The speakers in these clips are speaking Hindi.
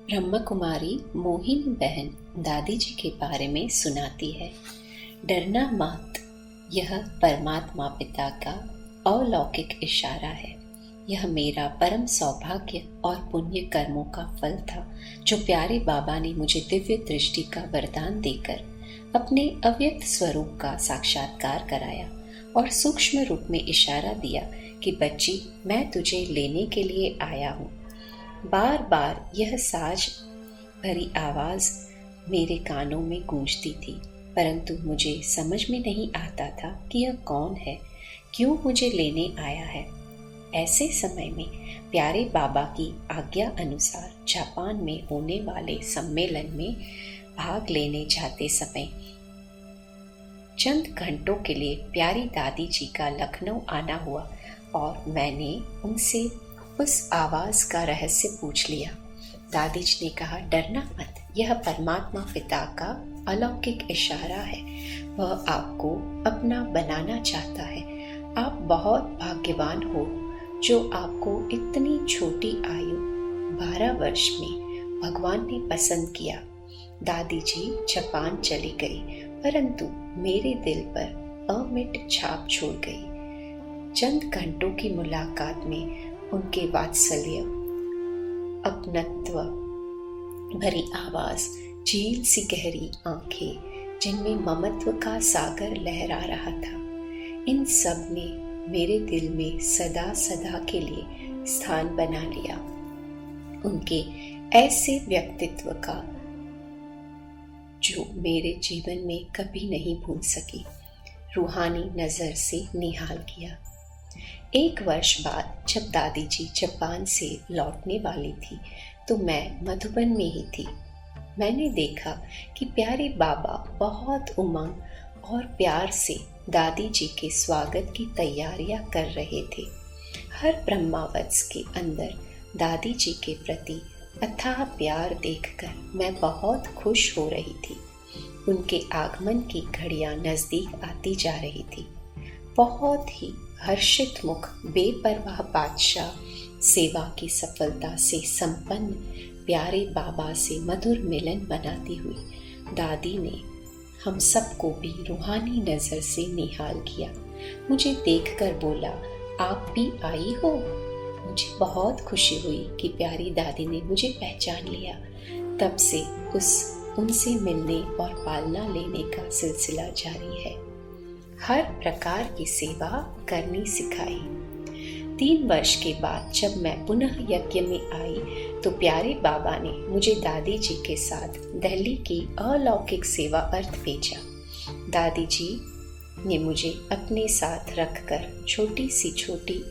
ब्रह्म कुमारी मोहिनी बहन दादी जी के बारे में सुनाती है। डरना मत, यह परमात्मा पिता का अलौकिक इशारा है। यह मेरा परम सौभाग्य और पुण्य कर्मों का फल था, जो प्यारे बाबा ने मुझे दिव्य दृष्टि का वरदान देकर अपने अव्यक्त स्वरूप का साक्षात्कार कराया और सूक्ष्म रूप में इशारा दिया कि बच्ची, मैं तुझे लेने के लिए आया हूँ। बार बार यह साज भरी आवाज मेरे कानों में गूंजती थी, परंतु मुझे समझ में नहीं आता था कि यह कौन है, क्यों मुझे लेने आया है। ऐसे समय में प्यारे बाबा की आज्ञा अनुसार जापान में होने वाले सम्मेलन में भाग लेने जाते समय चंद घंटों के लिए प्यारी दादी जी का लखनऊ आना हुआ और मैंने उनसे उस आवाज का रहस्य पूछ लिया। दादी जी ने कहा, डरना मत, यह परमात्मा पिता का अलौकिक इशारा है। वह आपको अपना बनाना चाहता है। आप बहुत भाग्यवान हो जो आपको इतनी छोटी आयु 12 वर्ष में भगवान ने पसंद किया। दादी जी जापान चली गई, परंतु मेरे दिल पर अमिट छाप छोड़ गई। चंद घंटों की मुलाकात में उनके वात्सल्य, अपनत्व भरी आवाज, झील सी गहरी आंखें जिनमें ममत्व का सागर लहरा रहा था, इन सब ने मेरे दिल में सदा सदा के लिए स्थान बना लिया। उनके ऐसे व्यक्तित्व का जो मेरे जीवन में कभी नहीं भूल सकी, रूहानी नजर से निहाल किया। 1 वर्ष बाद जब दादी जी जापान से लौटने वाली थी तो मैं मधुबन में ही थी। मैंने देखा कि प्यारे बाबा बहुत उमंग और प्यार से दादी जी के स्वागत की तैयारियां कर रहे थे। हर ब्रह्मावत्स के अंदर दादी जी के प्रति अथाह प्यार देखकर मैं बहुत खुश हो रही थी। उनके आगमन की घड़ियां नजदीक आती जा रही थी। बहुत ही हर्षित मुख बेपरवाह बादशाह सेवा की सफलता से संपन्न प्यारे बाबा से मधुर मिलन बनाती हुई दादी ने हम सबको भी रूहानी नजर से निहाल किया। मुझे देखकर बोला, आप भी आई हो? मुझे बहुत खुशी हुई कि प्यारी दादी ने मुझे पहचान लिया। तब से उनसे मिलने और पालना लेने का सिलसिला जारी है। हर प्रकार की सेवा करनी सिखाई। 3 वर्ष के बाद जब मैं पुनः यज्ञ में आई तो प्यारे बाबा ने मुझे दादी जी के साथ दिल्ली की अलौकिक सेवा अर्थ भेजा। दादी जी ने मुझे अपने साथ रखकर छोटी सी छोटी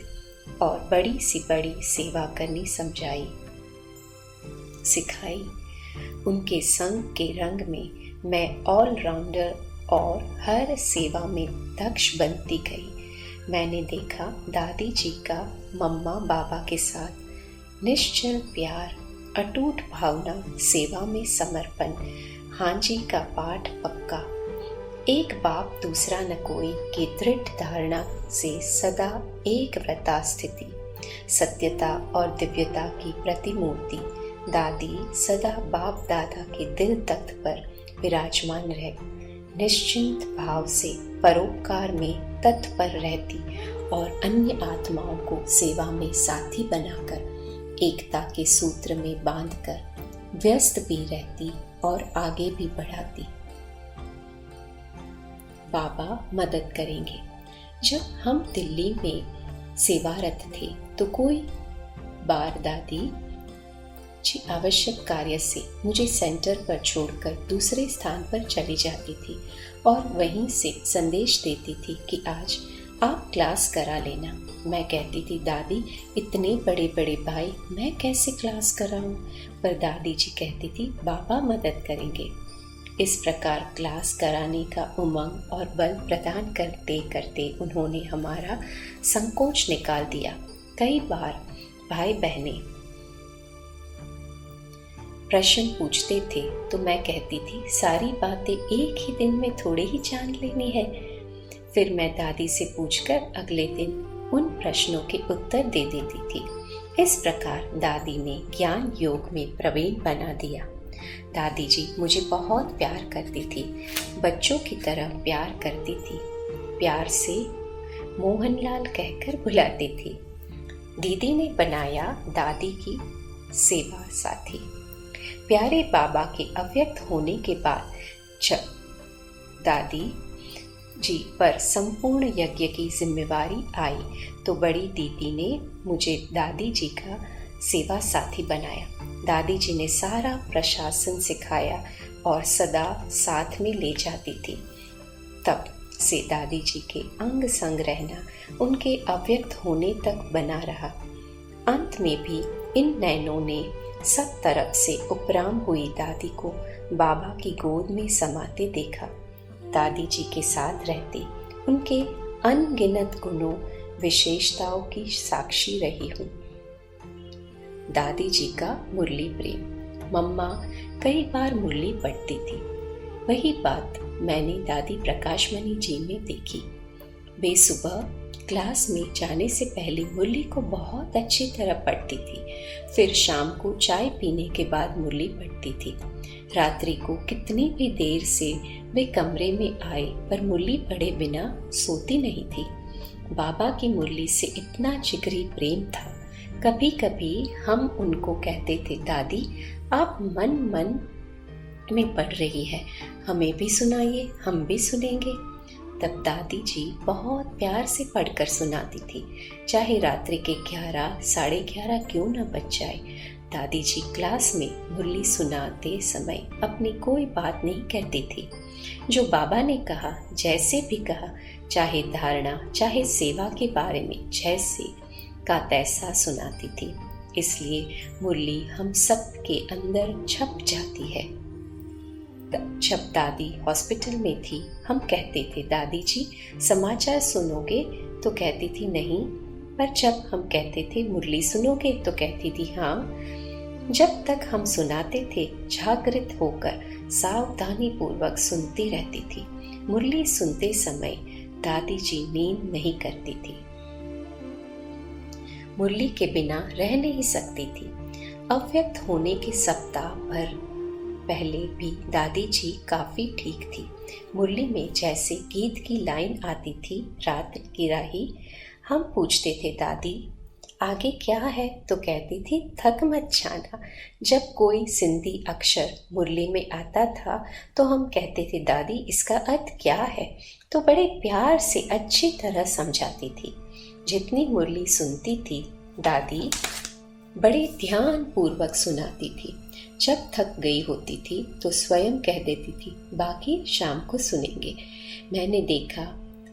और बड़ी सी बड़ी सेवा करनी सिखाई। उनके संग के रंग में मैं ऑलराउंडर और हर सेवा में दक्ष बनती गई। मैंने देखा दादी जी का मम्मा बाबा के साथ निश्चल प्यार, अटूट भावना, सेवा में समर्पण, हाँ जी का पाठ पक्का, एक बाप दूसरा न कोई की दृढ़ धारणा से सदा एक व्रता स्थिति, सत्यता और दिव्यता की प्रतिमूर्ति दादी सदा बाप दादा के दिल तख्त पर विराजमान रह निश्चिंत भाव से परोपकार में तत्पर रहती और अन्य आत्माओं को सेवा में साथी बनाकर एकता के सूत्र में बांधकर व्यस्त भी रहती और आगे भी बढ़ाती। बाबा मदद करेंगे। जब हम दिल्ली में सेवारत थे तो कोई बार दादी जी आवश्यक कार्य से मुझे सेंटर पर छोड़कर दूसरे स्थान पर चली जाती थी और वहीं से संदेश देती थी कि आज आप क्लास करा लेना। मैं कहती थी, दादी इतने बड़े बड़े भाई मैं कैसे क्लास कराऊं? पर दादी जी कहती थी, बाबा मदद करेंगे। इस प्रकार क्लास कराने का उमंग और बल प्रदान करते करते उन्होंने हमारा संकोच निकाल दिया। कई बार भाई बहनें प्रश्न पूछते थे तो मैं कहती थी, सारी बातें एक ही दिन में थोड़े ही जान लेनी है। फिर मैं दादी से पूछकर अगले दिन उन प्रश्नों के उत्तर दे देती थी। इस प्रकार दादी ने ज्ञान योग में प्रवीण बना दिया। दादी जी मुझे बहुत प्यार करती थी, बच्चों की तरह प्यार करती थी। प्यार से मोहनलाल कहकर बुलाती थी। दीदी ने बनाया दादी की सेवा साथी। प्यारे बाबा के अव्यक्त होने के बाद जब दादी जी पर संपूर्ण यज्ञ की जिम्मेवारी आई तो बड़ी दीदी ने मुझे दादी जी का सेवा साथी बनाया। दादी जी ने सारा प्रशासन सिखाया और सदा साथ में ले जाती थी। तब से दादी जी के अंग संग रहना उनके अव्यक्त होने तक बना रहा। अंत में भी इन नैनों ने सब तरफ से उपराम हुई दादी को बाबा की गोद में समाते देखा। दादी जी के साथ रहते उनके अनगिनत गुणों विशेषताओं की साक्षी रही हूँ। दादी जी का मुरली प्रेम। मम्मा कई बार मुरली पढ़ती थी। वही बात मैंने दादी प्रकाशमणि जी में देखी। वे सुबह क्लास में जाने से पहले मुरली को बहुत अच्छी तरह पढ़ती थी। फिर शाम को चाय पीने के बाद मुरली पढ़ती थी। रात्रि को कितनी भी देर से वे कमरे में आए पर मुरली पढ़े बिना सोती नहीं थी। बाबा की मुरली से इतना जिगरी प्रेम था। कभी कभी हम उनको कहते थे, दादी आप मन मन में पढ़ रही है, हमें भी सुनाइए, हम भी सुनेंगे। तब दादी जी बहुत प्यार से पढ़कर सुनाती थी, चाहे रात्रि के 11 साढ़े 11 क्यों न बज जाए। दादी जी क्लास में मुरली सुनाते समय अपनी कोई बात नहीं कहती थी। जो बाबा ने कहा, जैसे भी कहा, चाहे धारणा चाहे सेवा के बारे में जैसे का तैसा सुनाती थी। इसलिए मुरली हम सब के अंदर छप जाती है। जब दादी हॉस्पिटल में थी हम कहते थे, दादी जी समाचार सुनोगे? तो कहती थी नहीं। पर जब हम कहते थे मुरली सुनोगे तो कहती थी हाँ। जब तक हम सुनाते थे जागृत होकर सावधानी पूर्वक सुनती रहती थी। मुरली सुनते समय दादी जी नींद नहीं करती थी। मुरली के बिना रह नहीं सकती थी। अव्यक्त होने के सप्ताह भर पहले भी दादी जी काफी ठीक थी। मुरली में जैसे गीत की लाइन आती थी, रात की राही, हम पूछते थे दादी आगे क्या है? तो कहती थी थक मत जाना। जब कोई सिंधी अक्षर मुरली में आता था तो हम कहते थे, दादी इसका अर्थ क्या है? तो बड़े प्यार से अच्छी तरह समझाती थी। जितनी मुरली सुनती थी दादी बड़े ध्यान पूर्वक सुनाती थी। जब थक गई होती थी तो स्वयं कह देती थी, बाकी शाम को सुनेंगे। मैंने देखा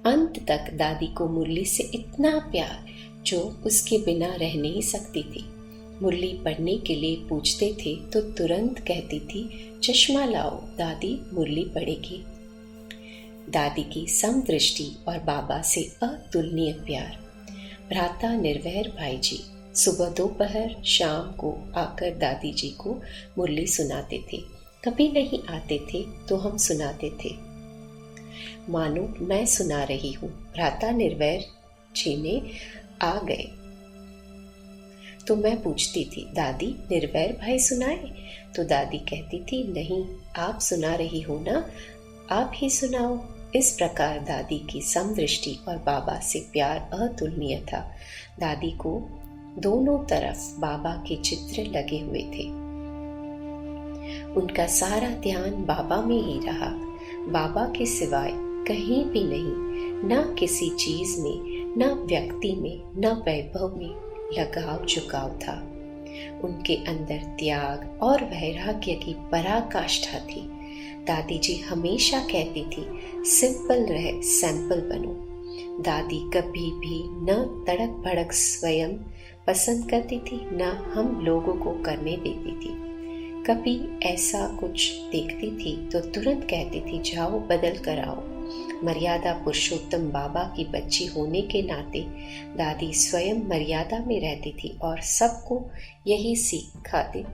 अंत तक दादी को मुरली से इतना प्यार जो उसके बिना रह नहीं सकती थी। मुरली पढ़ने के लिए पूछते थे तो तुरंत कहती थी, चश्मा लाओ, दादी मुरली पढ़ेगी। दादी की समदृष्टि और बाबा से अतुलनीय प्यार। भ्राता निर्वैर भाई जी सुबह दोपहर शाम को आकर दादी जी को मुरली सुनाते थे। कभी नहीं आते थे तो हम सुनाते थे, मानो मैं सुना रही हूँ। भ्राता निर्वैर जी ने आ गए तो मैं पूछती थी, दादी निर्वैर भाई सुनाए? तो दादी कहती थी, नहीं आप सुना रही हो ना, आप ही सुनाओ। इस प्रकार दादी की समदृष्टि और बाबा से प्यार अतुलनीय था। दादी को दोनों तरफ बाबा के चित्र लगे हुए थे। उनका सारा ध्यान बाबा में ही रहा। बाबा के सिवाय कहीं भी नहीं, न किसी चीज में, न व्यक्ति में, न वैभव में लगाव झुकाव था। उनके अंदर त्याग और वैराग्य की पराकाष्ठा थी। दादी जी हमेशा कहती थी, सिंपल रहे सैंपल बनो। दादी कभी भी न तड़क भड़क स्वयं पसंद करती थी, न हम लोगों को करने देती थी। कभी ऐसा कुछ देखती थी तो तुरंत कहती थी, जाओ बदल कर आओ। मर्यादा पुरुषोत्तम बाबा की बच्ची होने के नाते दादी स्वयं मर्यादा में रहती थी और सबको यही सिखाती।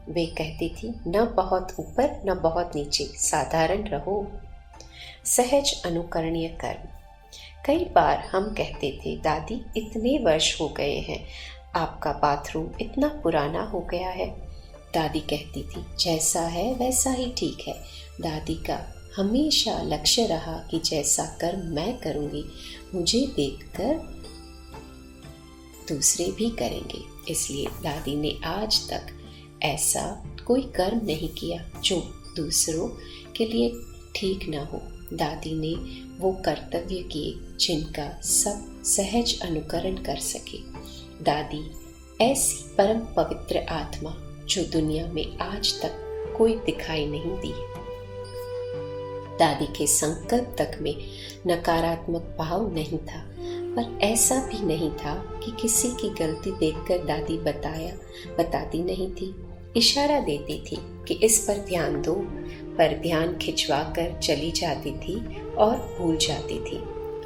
वे कहती थी, न बहुत ऊपर न बहुत नीचे, साधारण रहो। सहज अनुकरणीय कर्म। कई बार हम कहते थे, दादी इतने वर्ष हो गए हैं, आपका बाथरूम इतना पुराना हो गया है। दादी कहती थी, जैसा है वैसा ही ठीक है। दादी का हमेशा लक्ष्य रहा कि जैसा कर्म मैं करूँगी, मुझे देखकर दूसरे भी करेंगे। इसलिए दादी ने आज तक ऐसा कोई कर्म नहीं किया जो दूसरों के लिए ठीक न हो। दादी ने वो कर्तव्य किए जिनका सब सहज अनुकरण कर सके। दादी ऐसी परम पवित्र आत्मा जो दुनिया में आज तक कोई दिखाई नहीं दी। दादी के संकल्प तक में नकारात्मक भाव नहीं था, पर ऐसा भी नहीं था कि किसी की गलती देखकर दादी बताती नहीं थी। इशारा देती थी कि इस पर ध्यान दो, पर ध्यान खिंचवा कर चली जाती थी और भूल जाती थी।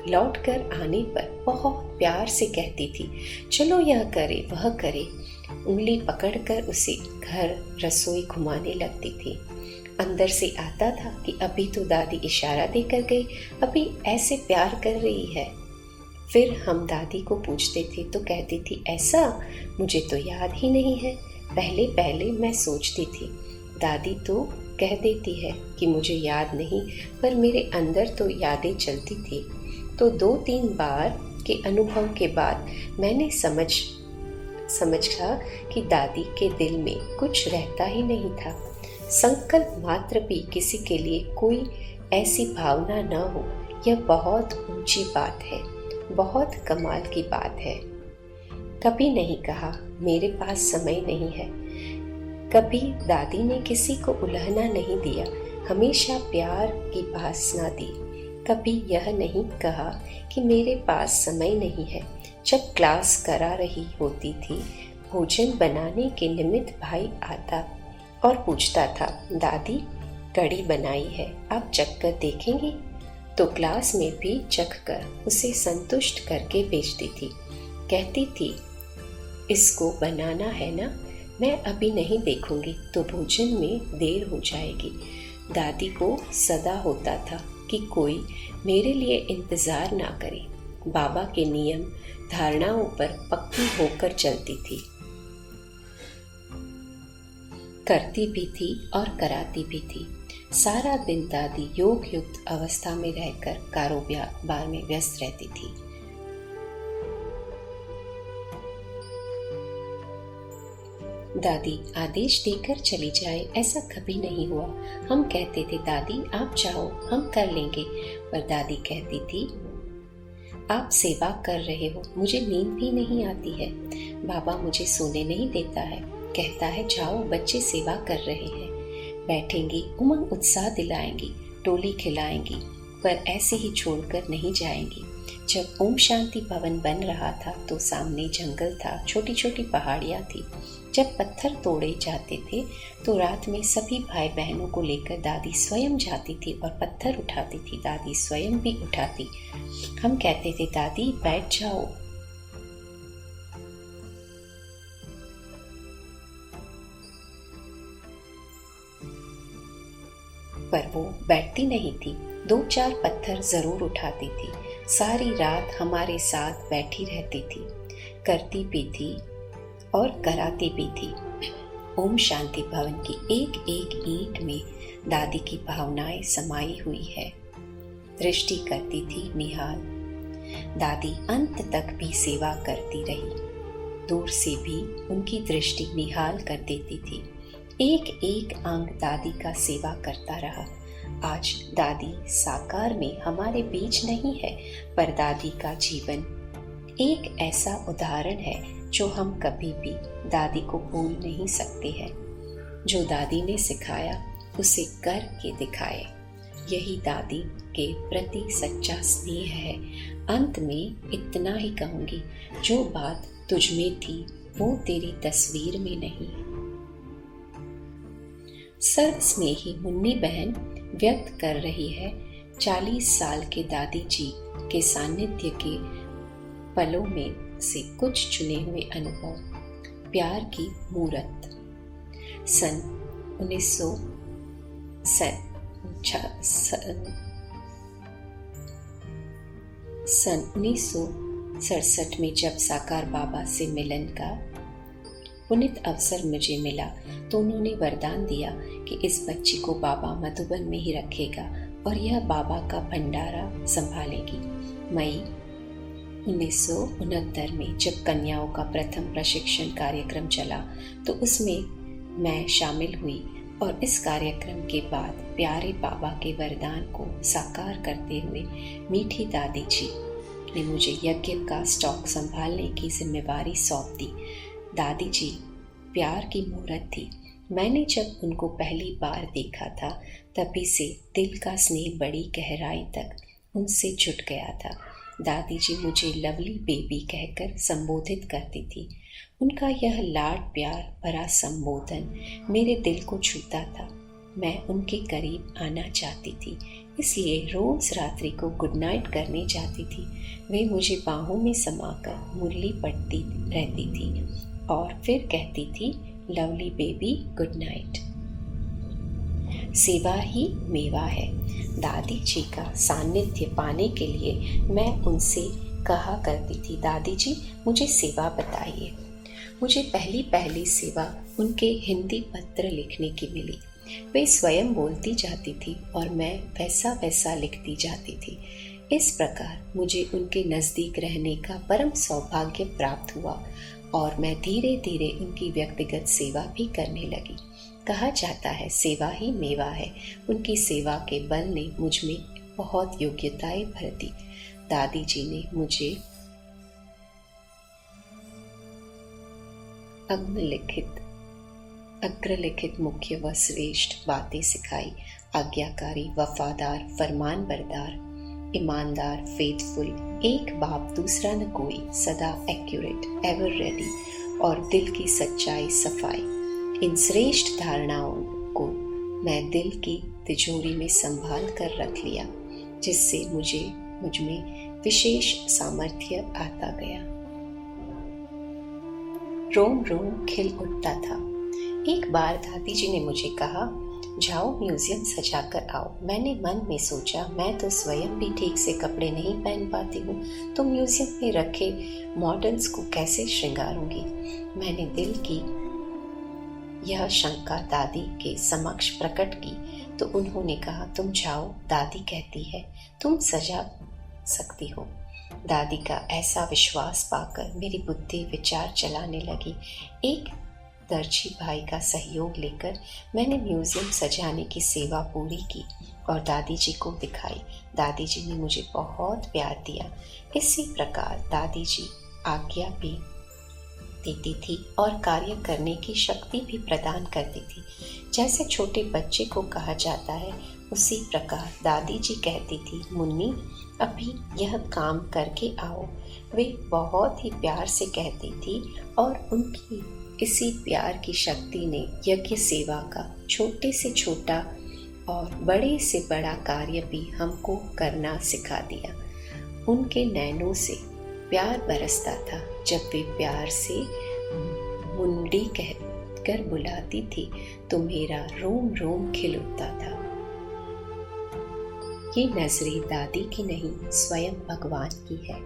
लौट कर आने पर बहुत प्यार से कहती थी, चलो यह करे वह करे। उंगली पकड़कर उसे घर रसोई घुमाने लगती थी। अंदर से आता था कि अभी तो दादी इशारा देकर गई, अभी ऐसे प्यार कर रही है। फिर हम दादी को पूछते थे तो कहती थी, ऐसा मुझे तो याद ही नहीं है। पहले पहले मैं सोचती थी, दादी तो कह देती है कि मुझे याद नहीं, पर मेरे अंदर तो यादें चलती थी। तो 2-3 बार के अनुभव के बाद मैंने समझा कि दादी के दिल में कुछ रहता ही नहीं था। संकल्प मात्र भी किसी के लिए कोई ऐसी भावना न हो, यह बहुत ऊंची बात है, बहुत कमाल की बात है। कभी नहीं कहा मेरे पास समय नहीं है। कभी दादी ने किसी को उलहना नहीं दिया, हमेशा प्यार की भाषा दी। कभी यह नहीं कहा कि मेरे पास समय नहीं है। जब क्लास करा रही होती थी, भोजन बनाने के निमित्त भाई आता और पूछता था, दादी कढ़ी बनाई है, आप चखकर देखेंगी? तो क्लास में भी चखकर उसे संतुष्ट करके भेजती थी। कहती थी, इसको बनाना है ना, मैं अभी नहीं देखूंगी तो भोजन में देर हो जाएगी। दादी को सदा होता था कि कोई मेरे लिए इंतजार ना करे। बाबा के नियम धारणाओं पर पक्की होकर चलती थी, करती भी थी और कराती भी थी। सारा दिन दादी योग युक्त अवस्था में रहकर कारोबार में व्यस्त रहती थी। दादी आदेश देकर चली जाए ऐसा कभी नहीं हुआ। हम कहते थे, दादी आप जाओ हम कर लेंगे, पर दादी कहती थी, आप सेवा कर रहे हो, मुझे नींद भी नहीं आती है। बाबा मुझे सोने नहीं देता है, कहता है जाओ बच्चे सेवा कर रहे हैं। बैठेंगी, उमंग उत्साह दिलाएंगी, टोली खिलाएंगी, पर ऐसे ही छोड़कर नहीं जाएंगी। जब ओम शांति भवन बन रहा था तो सामने जंगल था, छोटी छोटी पहाड़ियाँ थी। जब पत्थर तोड़े जाते थे तो रात में सभी भाई बहनों को लेकर दादी स्वयं जाती थी और पत्थर उठाती थी। दादी स्वयं भी उठाती। हम कहते थे, दादी बैठ जाओ। पर वो बैठती नहीं थी, 2-4 पत्थर जरूर उठाती थी। सारी रात हमारे साथ बैठी रहती थी, करती भी थी और कराती भी थी। ओम शांति भवन की एक एक ईंट में दादी की भावनाएं समाई हुई है। दृष्टि करती थी निहाल। दादी अंत तक भी सेवा करती रही। दूर से भी उनकी दृष्टि निहाल कर देती थी। एक एक अंग दादी का सेवा करता रहा। आज दादी साकार में हमारे बीच नहीं है, पर दादी का जीवन एक ऐसा उदाहरण है जो हम कभी भी दादी को भूल नहीं सकते हैं। जो दादी ने सिखाया उसे करके दिखाए, यही दादी के प्रति सच्चा स्नेह है। अंत में इतना ही कहूंगी, जो बात तुझ में थी वो तेरी तस्वीर में नहीं। सर्व स्नेही मुन्नी बहन व्यक्त कर रही है 40 साल के दादी जी के सानिध्य के पलों में से कुछ चुने हुए अनुभव। प्यार की मूरत। सन 19 1967 में जब साकार बाबा से मिलन का पुनित अवसर मुझे मिला तो उन्होंने वरदान दिया कि इस बच्ची को बाबा मधुबन में ही रखेगा और यह बाबा का भंडारा संभालेगी। मई 1969 में जब कन्याओं का प्रथम प्रशिक्षण कार्यक्रम चला तो उसमें मैं शामिल हुई और इस कार्यक्रम के बाद प्यारे बाबा के वरदान को साकार करते हुए मीठी दादी जी ने मुझे यज्ञ का स्टॉक संभालने की जिम्मेवारी सौंप दी। दादी जी प्यार की मूर्त थी। मैंने जब उनको पहली बार देखा था तभी से दिल का स्नेह बड़ी गहराई तक उनसे जुट गया था। दादी जी मुझे लवली बेबी कहकर संबोधित करती थी। उनका यह लाड प्यार भरा संबोधन मेरे दिल को छूता था। मैं उनके करीब आना चाहती थी, इसलिए रोज रात्रि को गुड नाइट करने जाती थी। वे मुझे बाहों में समाकर मुरली पढ़ती रहती थी और फिर कहती थी, लवली बेबी गुड नाइट। सेवा ही मेवा है। दादी जी का सानिध्य पाने के लिए मैं उनसे कहा करती थी, दादी जी मुझे सेवा बताइए। मुझे पहली सेवा उनके हिंदी पत्र लिखने की मिली। वे स्वयं बोलती जाती थी और मैं वैसा वैसा लिखती जाती थी। इस प्रकार मुझे उनके नज़दीक रहने का परम सौभाग्य प्राप्त हुआ और मैं धीरे धीरे उनकी व्यक्तिगत सेवा भी करने लगी। कहा जाता है सेवा ही मेवा है। उनकी सेवा के बल ने मुझ में बहुत योग्यताएं भर दी। दादी जी ने मुझे अग्रलिखित मुख्य व श्रेष्ठ बातें सिखाई। आज्ञाकारी, वफादार, फरमान बरदार, ईमानदार, फेथफुल, एक बाप दूसरा न कोई, सदा एक्यूरेट, एवर रेडी और दिल की सच्चाई, सफाई। इन श्रेष्ठ धारणाओं को मैं दिल की तिजोरी में संभाल कर रख लिया, जिससे मुझ में विशेष सामर्थ्य आता गया। रोम रोम खिल उठता था। एक बार दादी जी ने मुझे कहा, जाओ म्यूजियम सजा कर आओ। मैंने मन में सोचा, मैं तो स्वयं भी ठीक से कपड़े नहीं पहन पाती हूँ, तो म्यूजियम में रखे मॉडल्स को कैसे श्रृंगारूंगी। मैंने दिल की यह शंका दादी के समक्ष प्रकट की तो उन्होंने कहा, तुम जाओ, दादी कहती है तुम सजा सकती हो। दादी का ऐसा विश्वास पाकर मेरी बुद्धि विचार चलाने लगी। एक दर्जी भाई का सहयोग लेकर मैंने म्यूजियम सजाने की सेवा पूरी की और दादी जी को दिखाई। दादी जी ने मुझे बहुत प्यार दिया। इसी प्रकार दादी जी आज्ञा भी देती थी और कार्य करने की शक्ति भी प्रदान करती थी। जैसे छोटे बच्चे को कहा जाता है, उसी प्रकार दादी जी कहती थी, मुन्नी अभी यह काम करके आओ। वे बहुत ही प्यार से कहती थी और उनकी इसी प्यार की शक्ति ने यज्ञ सेवा का छोटे से छोटा और बड़े से बड़ा कार्य भी हमको करना सिखा दिया। उनके नैनों से प्यार बरसता था। जब वे प्यार से मुंडी कहकर बुलाती थी तो मेरा रोम रोम खिल उठता था। ये नजरें दादी की नहीं, स्वयं भगवान की है।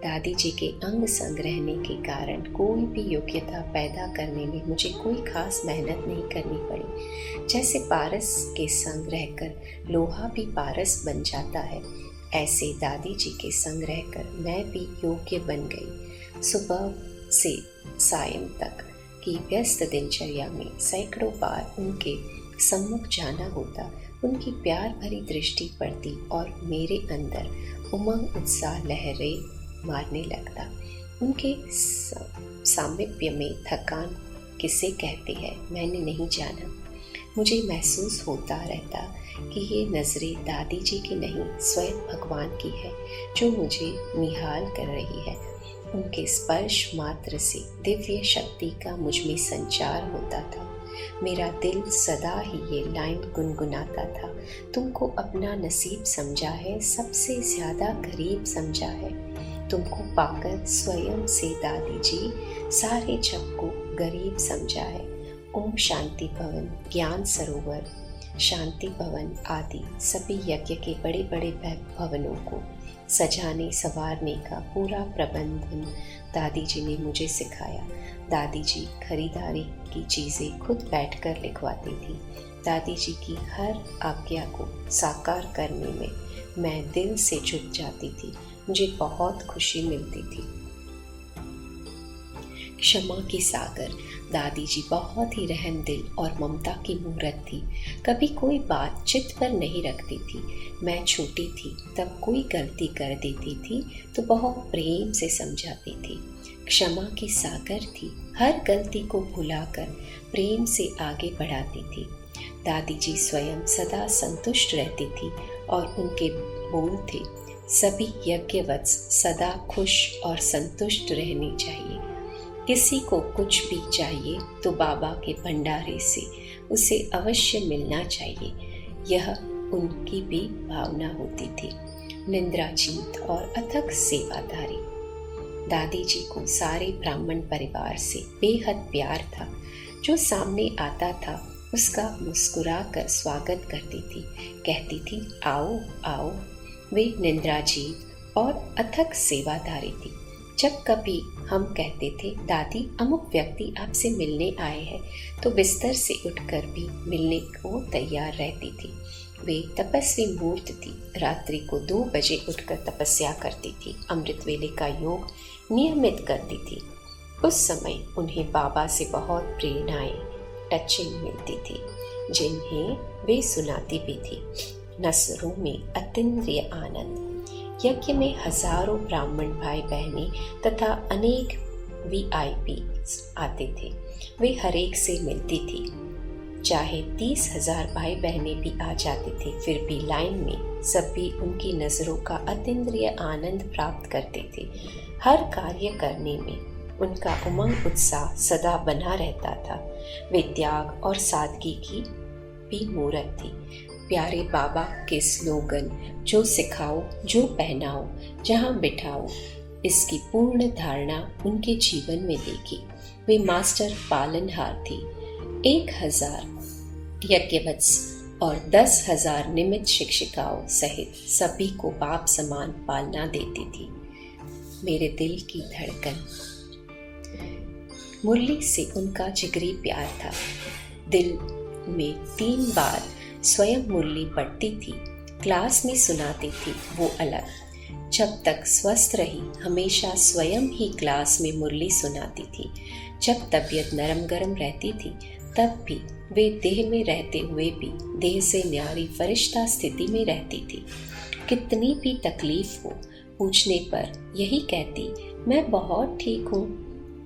दादी जी के अंग संग रहने के कारण कोई भी योग्यता पैदा करने में मुझे कोई खास मेहनत नहीं करनी पड़ी। जैसे पारस के संग रहकर लोहा भी पारस बन जाता है, ऐसे दादी जी के संग रहकर मैं भी योग्य बन गई। सुबह से सायं तक की व्यस्त दिनचर्या में सैकड़ों बार उनके सम्मुख जाना होता। उनकी प्यार भरी दृष्टि पड़ती और मेरे अंदर उमंग उत्साह लहरें मारने लगता। उनके सामीप्य में थकान किसे कहती है मैंने नहीं जाना। मुझे महसूस होता रहता कि ये नज़रें दादी जी की नहीं, स्वयं भगवान की है जो मुझे निहाल कर रही है। उनके स्पर्श मात्र से दिव्य शक्ति का मुझ में संचार होता था। मेरा दिल सदा ही ये लाइन गुनगुनाता था, तुमको अपना नसीब समझा है, सबसे ज्यादा गरीब समझा है। तुमको पाकर स्वयं से दादी जी सारे जग को गरीब समझा है। ओम शांति भवन, ज्ञान सरोवर, शांति भवन आदि सभी यज्ञ के बड़े बड़े भवनों को सजाने संवारने का पूरा प्रबंधन दादी जी ने मुझे सिखाया। दादी जी खरीदारी की चीज़ें खुद बैठकर लिखवाती थी। दादी जी की हर आज्ञा को साकार करने में मैं दिल से जुट जाती थी। मुझे बहुत खुशी मिलती थी। क्षमा की सागर दादी जी बहुत ही रहमदिल और ममता की मूरत थी। कभी कोई बात चित्त पर नहीं रखती थी। मैं छोटी थी तब कोई गलती कर देती थी तो बहुत प्रेम से समझाती थी। क्षमा की सागर थी, हर गलती को भुलाकर प्रेम से आगे बढ़ाती थी। दादी जी स्वयं सदा संतुष्ट रहती थी और उनके बोल थे, सभी यज्ञवत्स सदा खुश और संतुष्ट रहने चाहिए। किसी को कुछ भी चाहिए तो बाबा के भंडारे से उसे अवश्य मिलना चाहिए, यह उनकी भी भावना होती थी। निंद्राजीत और अथक सेवादारी दादी जी को सारे ब्राह्मण परिवार से बेहद प्यार था। जो सामने आता था उसका मुस्कुरा कर स्वागत करती थी, कहती थी आओ आओ। वे निंद्राजीत और अथक सेवादारी थी। जब कभी हम कहते थे दादी अमुक व्यक्ति आपसे मिलने आए हैं तो बिस्तर से उठकर भी मिलने को तैयार रहती थी। वे तपस्वी मूर्त थी। रात्रि को 2 बजे उठकर तपस्या करती थी। अमृत वेले का योग नियमित करती थी। उस समय उन्हें बाबा से बहुत प्रेरणाएं टचिंग मिलती थी, जिन्हें वे सुनाती भी थी। नसरों में अतीन्द्रिय आनंद। यज्ञ में हजारों ब्राह्मण भाई बहनें तथा अनेक VIP आते थे। वे हर एक से मिलती थी। चाहे 30,000 भाई बहनें भी आ जाते थे, फिर भी लाइन में सभी उनकी नजरों का अतीन्द्रिय आनंद प्राप्त करते थे। हर कार्य करने में उनका उमंग उत्साह सदा बना रहता था। वे त्याग और सादगी की भी मूरत थी। प्यारे बाबा के स्लोगन, जो सिखाओ जो पहनाओ जहाँ बिठाओ, इसकी पूर्ण धारणा उनके जीवन में देखी। वे मास्टर पालनहार थी। 1000 यज्ञवत्स और 10,000 निमित्त शिक्षिकाओं सहित सभी को बाप समान पालना देती थी। मेरे दिल की धड़कन। मुरली से उनका जिगरी प्यार था। दिल में 3 बार स्वयं मुरली पढ़ती थी। क्लास में सुनाती थी वो अलग। जब तक स्वस्थ रही हमेशा स्वयं ही क्लास में मुरली सुनाती थी। जब तबीयत नरम गरम रहती थी तब भी वे देह में रहते हुए भी देह से न्यारी फरिश्ता स्थिति में रहती थी। कितनी भी तकलीफ हो पूछने पर यही कहती, मैं बहुत ठीक हूँ।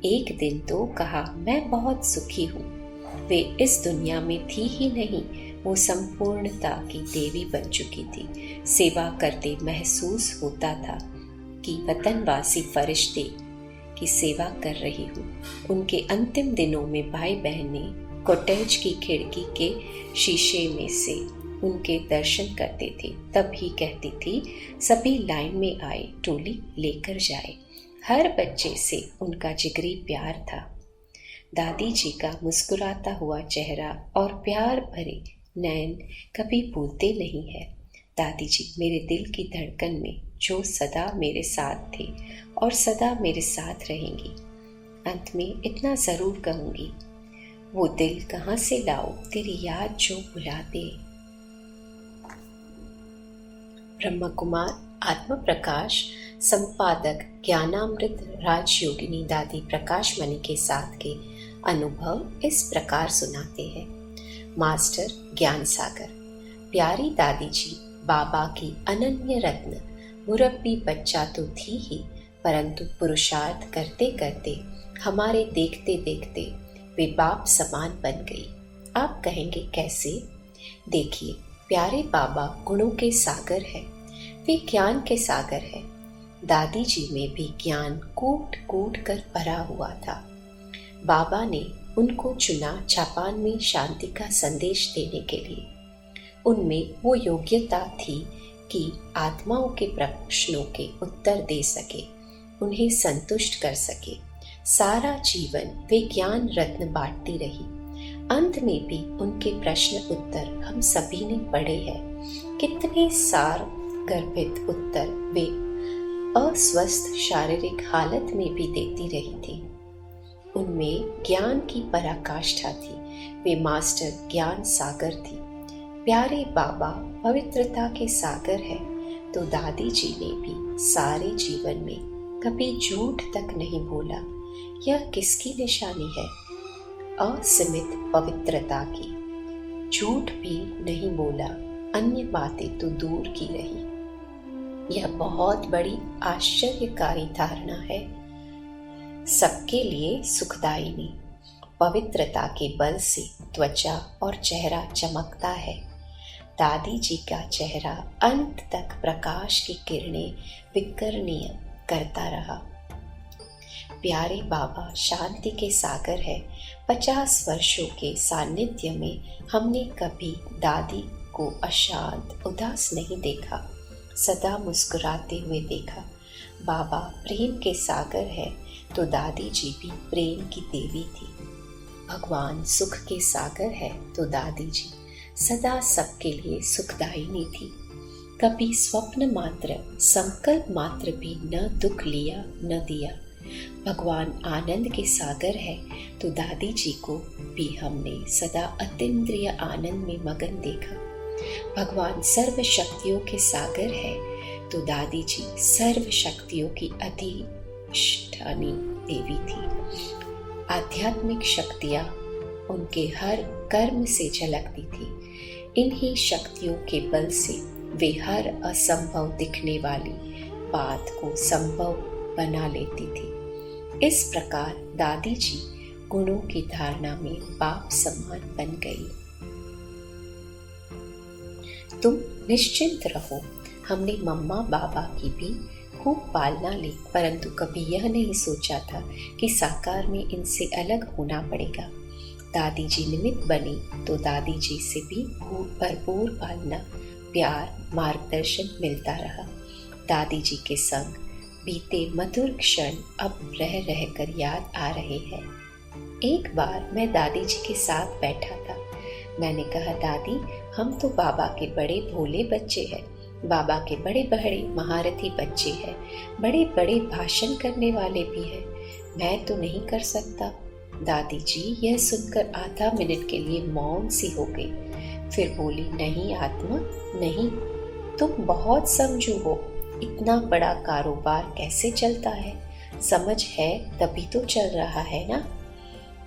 एक दिन तो कहा, मैं बहुत सुखी हूँ। वे इस दुनिया में थी ही नहीं, वो संपूर्णता की देवी बन चुकी थी। सेवा करते महसूस होता था कि वतनवासी फरिश्ते की सेवा कर रही हूँ। उनके अंतिम दिनों में भाई बहनें कॉटेज की खिड़की के शीशे में से उनके दर्शन करते थे। तब ही कहती थी, सभी लाइन में आए, टोली लेकर जाए। हर बच्चे से उनका जिगरी प्यार था। दादी जी का मुस्कुराता हुआ चेहरा और प्यार भरे नैन कभी भूलते नहीं है। दादी जी मेरे दिल की धड़कन में, जो सदा मेरे साथ थे और सदा मेरे साथ रहेंगी। अंत में इतना जरूर कहूंगी, वो दिल कहाँ से लाओ तेरी याद जो भुला दे। ब्रह्म कुमार आत्म प्रकाश संपादक ज्ञानामृत राजयोगिनी दादी प्रकाश मणि के साथ के अनुभव इस प्रकार सुनाते हैं। मास्टर ज्ञान सागर। प्यारी दादी जी बाबा की अनन्य रत्न। मुरब्बी बच्चा तो थी ही, परंतु पुरुषार्थ करते करते हमारे देखते देखते वे बाप समान बन गई। आप कहेंगे कैसे? देखिए, प्यारे बाबा गुणों के सागर है, वे ज्ञान के सागर है। दादी जी में भी ज्ञान कूट कूट कर भरा हुआ था। बाबा ने उनको चुना जापान में शांति का संदेश देने के लिए। उनमें वो योग्यता थी कि आत्माओं के प्रश्नों के उत्तर दे सके, उन्हें संतुष्ट कर सके। सारा जीवन वे ज्ञान रत्न बांटती रही। अंत में भी उनके प्रश्न उत्तर हम सभी ने पढ़े हैं। कितने सार गर्भित उत्तर वे अस्वस्थ शारीरिक हालत में भी देती रही थी। उनमें ज्ञान की पराकाष्ठा थी। वे मास्टर ज्ञान सागर थी। प्यारे बाबा पवित्रता के सागर है, तो दादी जी ने भी सारे जीवन में कभी झूठ तक नहीं बोला। यह किसकी निशानी है? असीमित पवित्रता की। झूठ भी नहीं बोला, अन्य बातें तो दूर की रही। यह बहुत बड़ी आश्चर्यकारी धारणा है, सबके लिए सुखदायिनी। पवित्रता के बल से त्वचा और चेहरा चमकता है। दादी जी का चेहरा अंत तक प्रकाश की किरणें विकर्णीय करता रहा। प्यारे बाबा शांति के सागर है। 50 वर्षों के सानिध्य में हमने कभी दादी को अशांत, उदास नहीं देखा, सदा मुस्कुराते हुए देखा। बाबा प्रेम के सागर है, तो दादी जी भी प्रेम की देवी थी। भगवान सुख के सागर है, तो दादी जी सदा सबके लिए सुखदायिनी थी। कभी स्वप्न मात्र, संकल्प मात्र भी न दुख लिया न दिया। भगवान आनंद के सागर है, तो दादी जी को भी हमने सदा अतीन्द्रिय आनंद में मगन देखा। भगवान सर्व शक्तियों के सागर है, तो दादी जी सर्व शक्तियों की अधिष्ठानी देवी थी। आध्यात्मिक शक्तियाँ उनके हर कर्म से झलकती थी। इन्हीं शक्तियों के बल से वे हर असंभव दिखने वाली बात को संभव बना लेती थी। इस प्रकार दादी जी गुणों की धारणा में बाप समान बन गई। तुम निश्चिंत रहो। हमने मम्मा बाबा की भी खूब पालना ली, परंतु कभी यह नहीं सोचा था कि साकार में इनसे अलग होना पड़ेगा। दादी जी निमित्त बनी, तो दादी जी से भी भरपूर पालना, प्यार, मार्गदर्शन मिलता रहा। दादी जी के संग बीते मधुर क्षण अब रह रह कर याद आ रहे हैं। एक बार मैं दादी जी के साथ बैठा था। मैंने कहा, दादी हम तो बाबा के बड़े भोले बच्चे हैं, बाबा के बड़े बड़े महारथी बच्चे हैं, बड़े बड़े भाषण करने वाले भी हैं, मैं तो नहीं कर सकता। दादी जी यह सुनकर आधा मिनट के लिए मौन सी हो गई, फिर बोली, नहीं आत्मा नहीं, तुम बहुत समझू हो। इतना बड़ा कारोबार कैसे चलता है? समझ है तभी तो चल रहा है ना।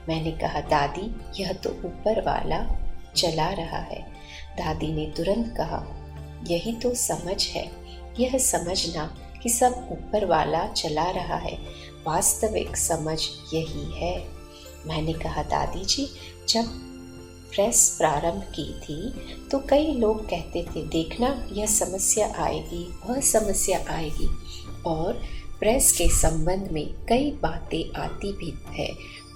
मैंने कहा, दादी यह तो ऊपर वाला चला रहा है। दादी ने तुरंत कहा, यही तो समझ है। यह समझना कि सब ऊपर वाला चला रहा है, वास्तविक समझ यही है। मैंने कहा, दादी जी जब प्रेस प्रारंभ की थी तो कई लोग कहते थे, देखना यह समस्या आएगी, वह समस्या आएगी, और प्रेस के संबंध में कई बातें आती भी है,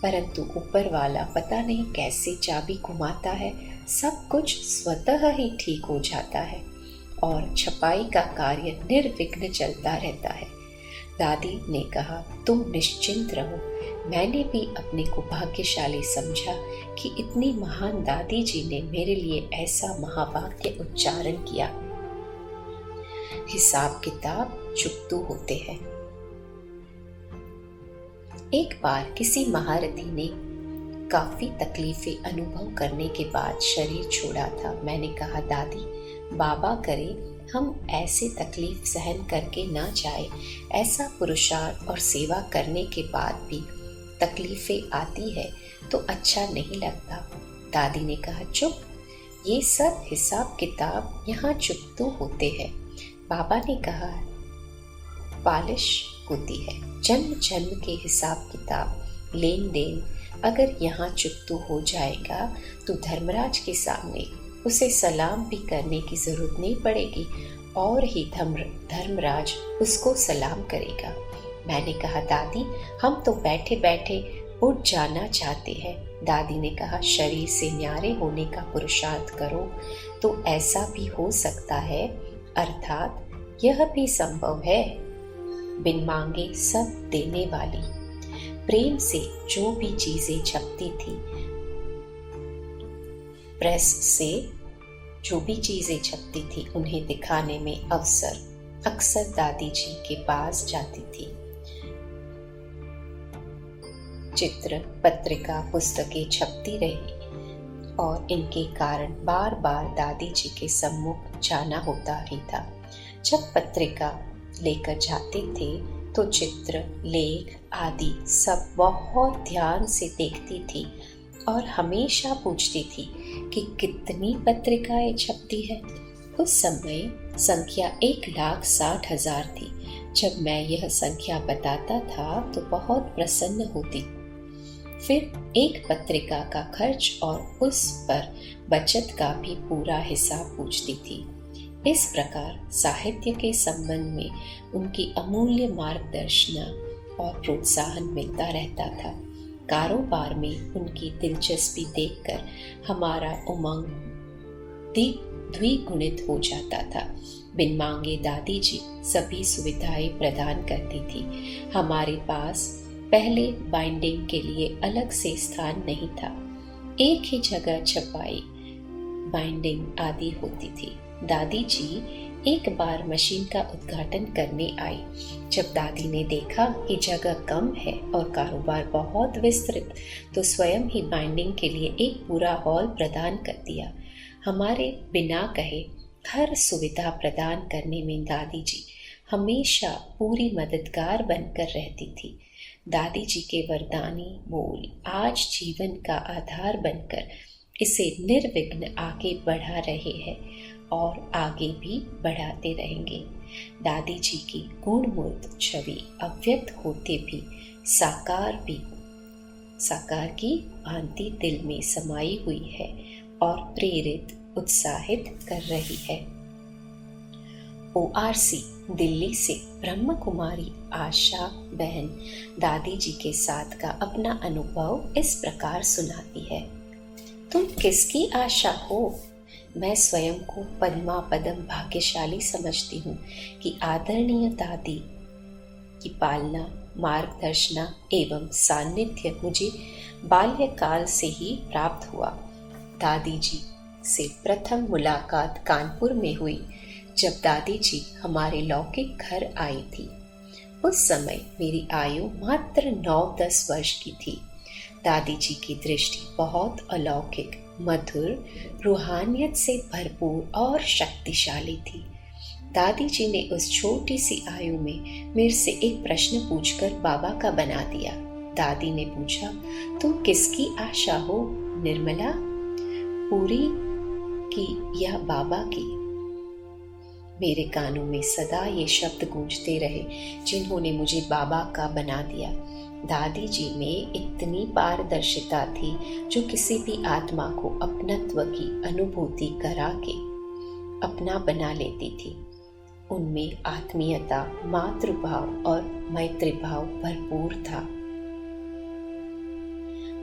परंतु ऊपर वाला पता नहीं कैसे चाबी घुमाता है, सब कुछ स्वतः ही ठीक हो जाता है और छपाई का कार्य निर्विघ्न चलता रहता है। दादी ने कहा, तुम निश्चिंत रहो। मैंने भी अपने को भाग्यशाली समझा कि इतनी महान दादी जी ने मेरे लिए ऐसा महावाक्य उच्चारण किया। हिसाब किताब चुकतू होते हैं। एक बार किसी महारथी ने काफी तकलीफें अनुभव करने के बाद शरीर छोड़ा था। मैंने कहा, दादी बाबा करे हम ऐसे तकलीफ सहन करके ना जाए। ऐसा पुरुषार्थ और सेवा करने के बाद भी तकलीफें आती है तो अच्छा नहीं लगता। दादी ने कहा, चुप, ये सब हिसाब किताब यहाँ चुकतू होते हैं। बाबा ने कहा, पालिश होती है, जन्म जन्म के हिसाब किताब, लेन देन अगर यहाँ चुकतू हो जाएगा तो धर्मराज के सामने उसे सलाम भी करने की जरूरत नहीं पड़ेगी और ही धर्मराज उसको सलाम करेगा। मैंने कहा, दादी हम तो बैठे बैठे उठ जाना चाहते हैं। दादी ने कहा, शरीर से न्यारे होने का पुरुषार्थ करो तो ऐसा भी हो सकता है, अर्थात यह भी संभव है। बिन मांगे सब देने वाली, प्रेम से जो भी चीजें छपती थी, प्रेस से जो भी चीजें छपती थी उन्हें दिखाने में अवसर अक्सर दादी जी के पास जाती थी। चित्र, पत्रिका, पुस्तकें छपती रही और इनके कारण बार बार दादी जी के सम्मुख जाना होता ही था। जब पत्रिका लेकर जाते थे तो चित्र, लेख आदि सब बहुत ध्यान से देखती थी और हमेशा पूछती थी कि कितनी पत्रिकाएं छपती है। उस समय संख्या 1,60,000 थी। जब मैं यह संख्या बताता था तो बहुत प्रसन्न होती। फिर एक पत्रिका का खर्च और उस पर बचत का भी पूरा हिसाब पूछती थी। इस प्रकार साहित्य के संबंध में उनकी अमूल्य मार्गदर्शन और प्रोत्साहन मिलता रहता था। कारोबार में उनकी दिलचस्पी देखकर हमारा उमंग द्विगुणित हो जाता था। बिन मांगे दादी जी सभी सुविधाएं प्रदान करती थी। हमारे पास पहले बाइंडिंग के लिए अलग से स्थान नहीं था। एक ही जगह छपाई, बाइंडिंग आदि होती थी। दादी जी एक बार मशीन का उद्घाटन करने आई। जब दादी ने देखा कि जगह कम है और कारोबार बहुत विस्तृत, तो स्वयं ही बाइंडिंग के लिए एक पूरा हॉल प्रदान कर दिया। हमारे बिना कहे हर सुविधा प्रदान करने में दादी जी हमेशा पूरी मददगार बनकर रहती थी। दादी जी के वरदानी बोल आज जीवन का आधार बनकर इसे निर्विघ्न आगे बढ़ा रहे हैं और आगे भी बढ़ाते रहेंगे। दादी जी की गुणमूर्त छवि अव्यक्त होते भी साकार की भांति दिल में समाई हुई है और प्रेरित, उत्साहित कर रही है। ORC दिल्ली से ब्रह्म कुमारी आशा बहन दादी जी के साथ का अपना अनुभव इस प्रकार सुनाती है। तुम किसकी आशा हो? मैं स्वयं को पद्मा पदम भाग्यशाली समझती हूँ कि आदरणीय दादी की पालना, मार्गदर्शन एवं सानिध्य मुझे बाल्यकाल से ही प्राप्त हुआ। दादी जी से प्रथम मुलाकात कानपुर में हुई, जब दादी जी हमारे लौकिक घर आई थी। उस समय मेरी आयु मात्र 9-10 वर्ष की थी। दादी जी की दृष्टि बहुत अलौकिक, मधुर, रूहानियत से भरपूर और शक्तिशाली थी। दादी जी ने उस छोटी सी आयु में मेरे से एक प्रश्न पूछकर बाबा का बना दिया। दादी ने पूछा, तुम किसकी आशा हो निर्मला, पूरी की या बाबा की? मेरे कानों में सदा ये शब्द गूंजते रहे, जिन्होंने मुझे बाबा का बना दिया। दादी जी में इतनी पारदर्शिता थी जो किसी भी आत्मा को अपनत्व की अनुभूति करा के अपना बना लेती थी। उनमें आत्मीयता, मातृभाव और मैत्रीभाव भरपूर था।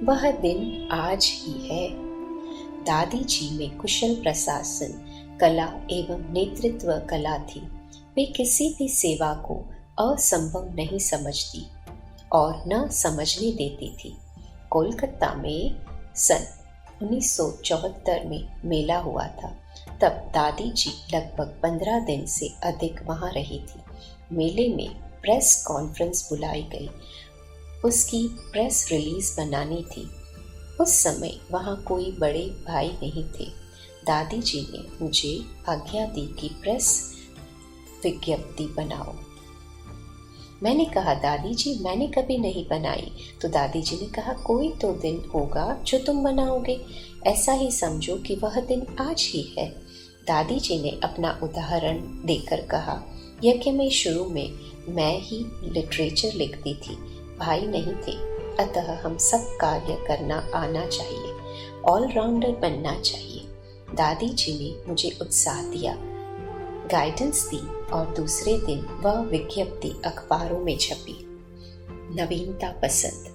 वह दिन आज ही है। दादी जी में कुशल प्रशासन कला एवं नेतृत्व कला थी। वे किसी भी सेवा को असंभव नहीं समझती और न समझने देती थी। कोलकाता में सन 1974 में मेला हुआ था। तब दादी जी लगभग 15 दिन से अधिक वहाँ रही थी। मेले में प्रेस कॉन्फ्रेंस बुलाई गई, उसकी प्रेस रिलीज बनानी थी। उस समय वहाँ कोई बड़े भाई नहीं थे। दादी जी ने मुझे आज्ञा दी कि प्रेस विज्ञप्ति बनाओ। मैंने कहा, दादी जी मैंने कभी नहीं बनाई। तो दादी जी ने कहा, कोई तो दिन होगा जो तुम बनाओगे, ऐसा ही समझो कि वह दिन आज ही है। दादी जी ने अपना उदाहरण देकर कहा, यज्ञ में शुरू में मैं ही लिटरेचर लिखती थी, भाई नहीं थे, अतः हम सब कार्य करना आना चाहिए, ऑलराउंडर बनना चाहिए। दादी जी ने मुझे उत्साह दिया, गाइडेंस दी और दूसरे दिन वह विज्ञप्ति अखबारों में छपी। नवीनता पसंद।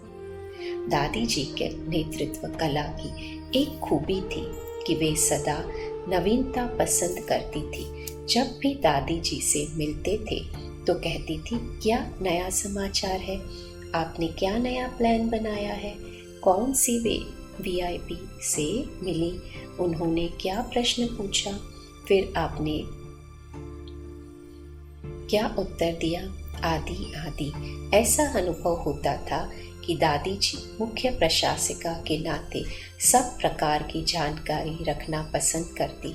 दादी जी के नेतृत्व कला की एक खूबी थी कि वे सदा नवीनता पसंद करती थी। जब भी दादी जी से मिलते थे तो कहती थी, क्या नया समाचार है? आपने क्या नया प्लान बनाया है? कौन सी वे VIP से मिली? उन्होंने क्या प्रश्न पूछा? फिर आपने क्या उत्तर दिया? आदि आदि। ऐसा अनुभव होता था कि दादी जी मुख्य प्रशासिका के नाते सब प्रकार की जानकारी रखना पसंद करती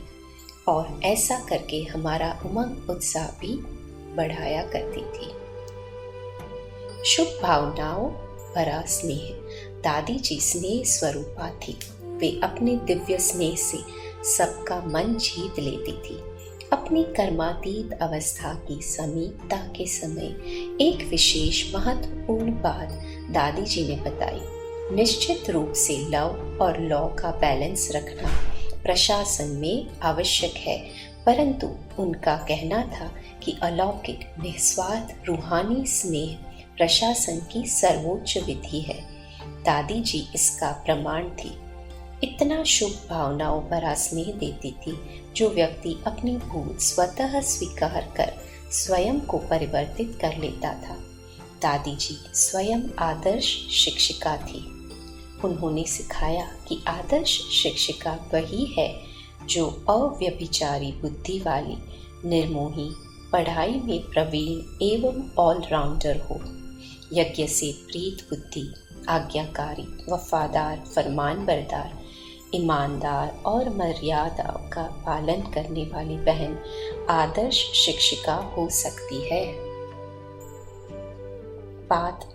और ऐसा करके हमारा उमंग उत्साह भी बढ़ाया करती थी। शुभ भावनाओं भरा स्नेह। दादी जी स्नेह स्वरूपा थी। वे अपने दिव्य स्नेह से सबका मन जीत लेती थी। अपनी कर्मातीत अवस्था की समीपता के समय एक विशेष महत्वपूर्ण बात दादी जी ने बताई। निश्चित रूप से लव और लॉ का बैलेंस रखना प्रशासन में आवश्यक है, परंतु उनका कहना था कि अलौकिक निस्वार्थ रूहानी स्नेह प्रशासन की सर्वोच्च विधि है। दादी जी इसका प्रमाण थी। इतना शुभ भावनाओं भरा स्नेह देती थी जो व्यक्ति अपनी भूल स्वतः स्वीकार कर स्वयं को परिवर्तित कर लेता था। दादी जी स्वयं आदर्श शिक्षिका थी। उन्होंने सिखाया कि आदर्श शिक्षिका वही है जो अव्यभिचारी बुद्धि वाली, निर्मोही, पढ़ाई में प्रवीण एवं ऑलराउंडर हो, यज्ञ से प्रीत बुद्धि, आज्ञाकारी, वफादार, फरमानबरदार, ईमानदार और मर्यादाओं का पालन करने वाली बहन आदर्श शिक्षिका हो सकती है। बात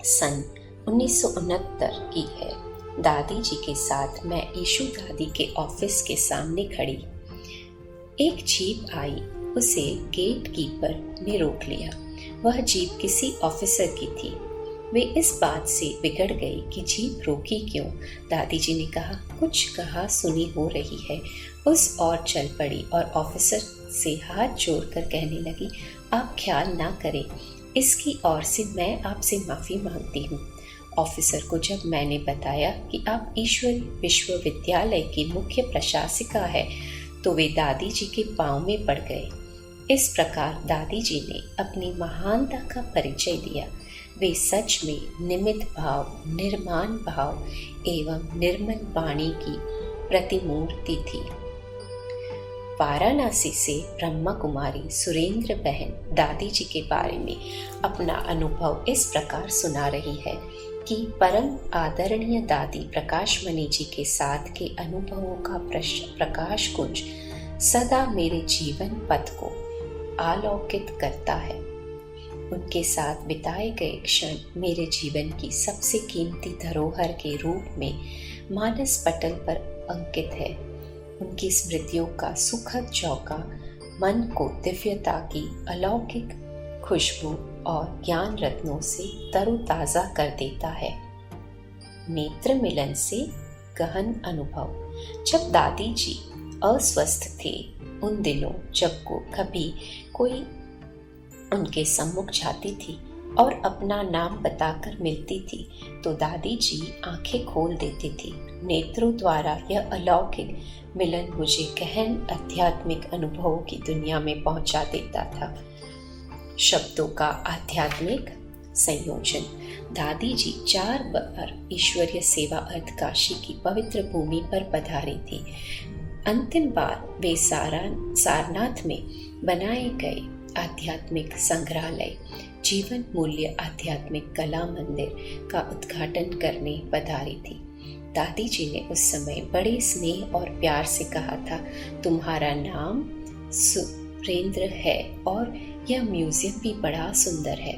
सन 1969 की है। दादी जी के साथ मैं ईशु दादी के ऑफिस के सामने खड़ी। एक जीप आई, उसे गेट कीपर ने रोक लिया। वह जीप किसी ऑफिसर की थी। वे इस बात से बिगड़ गई कि जीप रोकी क्यों। दादी जी ने कहा, कुछ कहा सुनी हो रही है। उस ओर चल पड़ी और ऑफिसर से हाथ जोड़कर कहने लगी, आप ख्याल ना करें, इसकी ओर से मैं आपसे माफ़ी मांगती हूँ। ऑफिसर को जब मैंने बताया कि आप ईश्वरी विश्वविद्यालय की मुख्य प्रशासिका है, तो वे दादी जी के पाँव में पड़ गए। इस प्रकार दादी जी ने अपनी महानता का परिचय दिया। वे सच में निमित भाव, निर्माण भाव एवं निर्मल वाणी की प्रतिमूर्ति थी। वाराणसी से ब्रह्मा कुमारी सुरेंद्र बहन दादी जी के बारे में अपना अनुभव इस प्रकार सुना रही है कि परम आदरणीय दादी प्रकाशमणि जी के साथ के अनुभवों का प्रकाश कुंज सदा मेरे जीवन पथ को आलोकित करता है। उनके साथ बिताए गए क्षण मेरे जीवन की सबसे कीमती धरोहर के रूप में मानस पटल पर अंकित है। उनकी स्मृतियों का सुखद चौका मन को दिव्यता की अलौकिक खुशबू और ज्ञान रत्नों से तरोताजा कर देता है। नेत्र मिलन से गहन अनुभव। जब दादी जी अस्वस्थ थे, उन दिनों जब को कभी कोई उनके सम्मुख जाती थी और अपना नाम बताकर मिलती थी, तो दादी जी आंखें खोल देती थी। नेत्रों द्वारा यह अलौकिक मिलन मुझे गहन आध्यात्मिक अनुभवों की दुनिया में पहुंचा देता था। शब्दों का आध्यात्मिक संयोजन। दादी जी 4 बार ईश्वरीय सेवा अर्थ काशी की पवित्र भूमि पर पधारी थी। अंतिम बार वे सारनाथ में बनाए गए आध्यात्मिक संग्रहालय, जीवन मूल्य आध्यात्मिक कला मंदिर का उद्घाटन करने पधारी थी। दादी जी ने उस समय बड़े स्नेह और प्यार से कहा था, तुम्हारा नाम सुरेंद्र है और यह म्यूजियम भी बड़ा सुंदर है।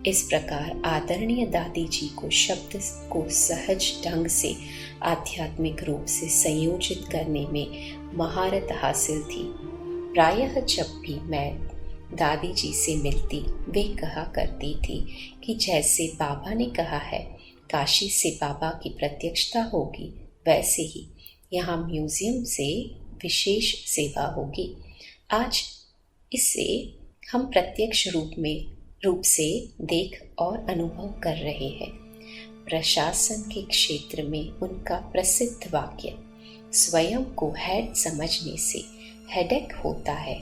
इस प्रकार आदरणीय दादी जी को शब्द को सहज ढंग से आध्यात्मिक रूप से संयोजित करने में महारत हासिल थी। प्रायः जब भी मैं दादी जी से मिलती, वे कहा करती थी कि जैसे बाबा ने कहा है काशी से बाबा की प्रत्यक्षता होगी, वैसे ही यहाँ म्यूजियम से विशेष सेवा होगी। आज इसे हम प्रत्यक्ष रूप से देख और अनुभव कर रहे हैं। प्रशासन के क्षेत्र में उनका प्रसिद्ध वाक्य, स्वयं को हेड समझने से हेडेक होता है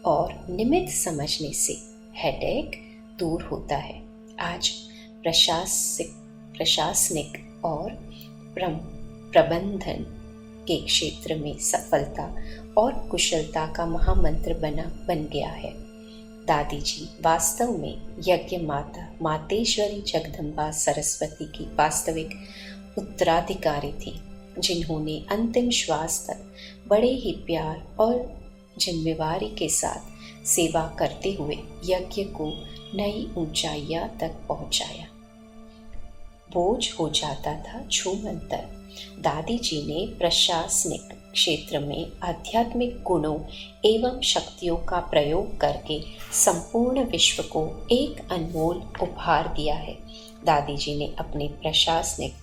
और निमित्त समझने से हेडेक दूर होता है, आज प्रशासनिक और प्रबंधन के क्षेत्र में सफलता और कुशलता का महामंत्र बन गया है। दादी जी वास्तव में यज्ञ माता मातेश्वरी जगदम्बा सरस्वती की वास्तविक उत्तराधिकारी थी, जिन्होंने अंतिम श्वास तक बड़े ही प्यार और जिम्मेवारी के साथ सेवा करते हुए यज्ञ को नई ऊंचाइयां तक पहुंचाया। बोझ हो जाता था छूमंतर। दादी जी ने प्रशासनिक क्षेत्र में आध्यात्मिक गुणों एवं शक्तियों का प्रयोग करके संपूर्ण विश्व को एक अनमोल उपहार दिया है। दादी जी ने अपने प्रशासनिक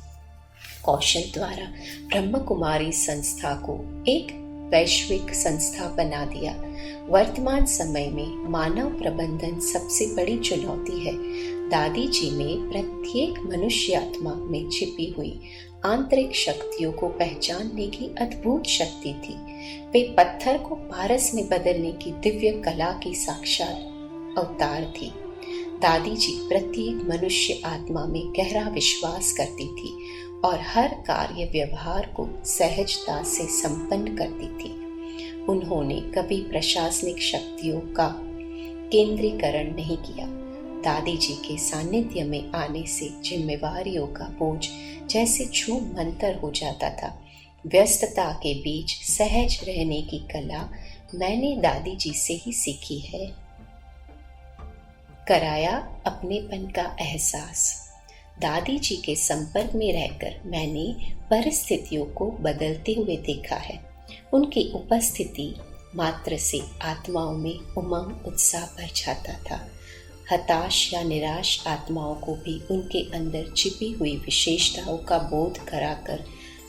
कौशल द्वारा ब्रह्म कुमारी संस्था को एक वैश्विक संस्था बना दिया। वर्तमान समय में मानव प्रबंधन सबसे बड़ी चुनौती है। दादी जी में प्रत्येक मनुष्य आत्मा में छिपी हुई आंतरिक शक्तियों को पहचानने की अद्भुत शक्ति थी। वे पत्थर को पारस में बदलने की दिव्य कला की साक्षात अवतार थी। दादी जी प्रत्येक मनुष्य आत्मा में गहरा विश्वास करती थी और हर कार्य व्यवहार को सहजता से संपन्न करती थी। उन्होंने कभी प्रशासनिक शक्तियों का केंद्रीकरण नहीं किया। दादी जी के सानिध्य में आने से जिम्मेवारियों का बोझ जैसे छूम मंतर हो जाता था। व्यस्तता के बीच सहज रहने की कला मैंने दादी जी से ही सीखी है। कराया अपनेपन का एहसास। दादी जी के संपर्क में रहकर मैंने परिस्थितियों को बदलते हुए देखा है। उनकी उपस्थिति मात्र से आत्माओं में उमंग उत्साह भर जाता था। हताश या निराश आत्माओं को भी उनके अंदर छिपी हुई विशेषताओं का बोध कराकर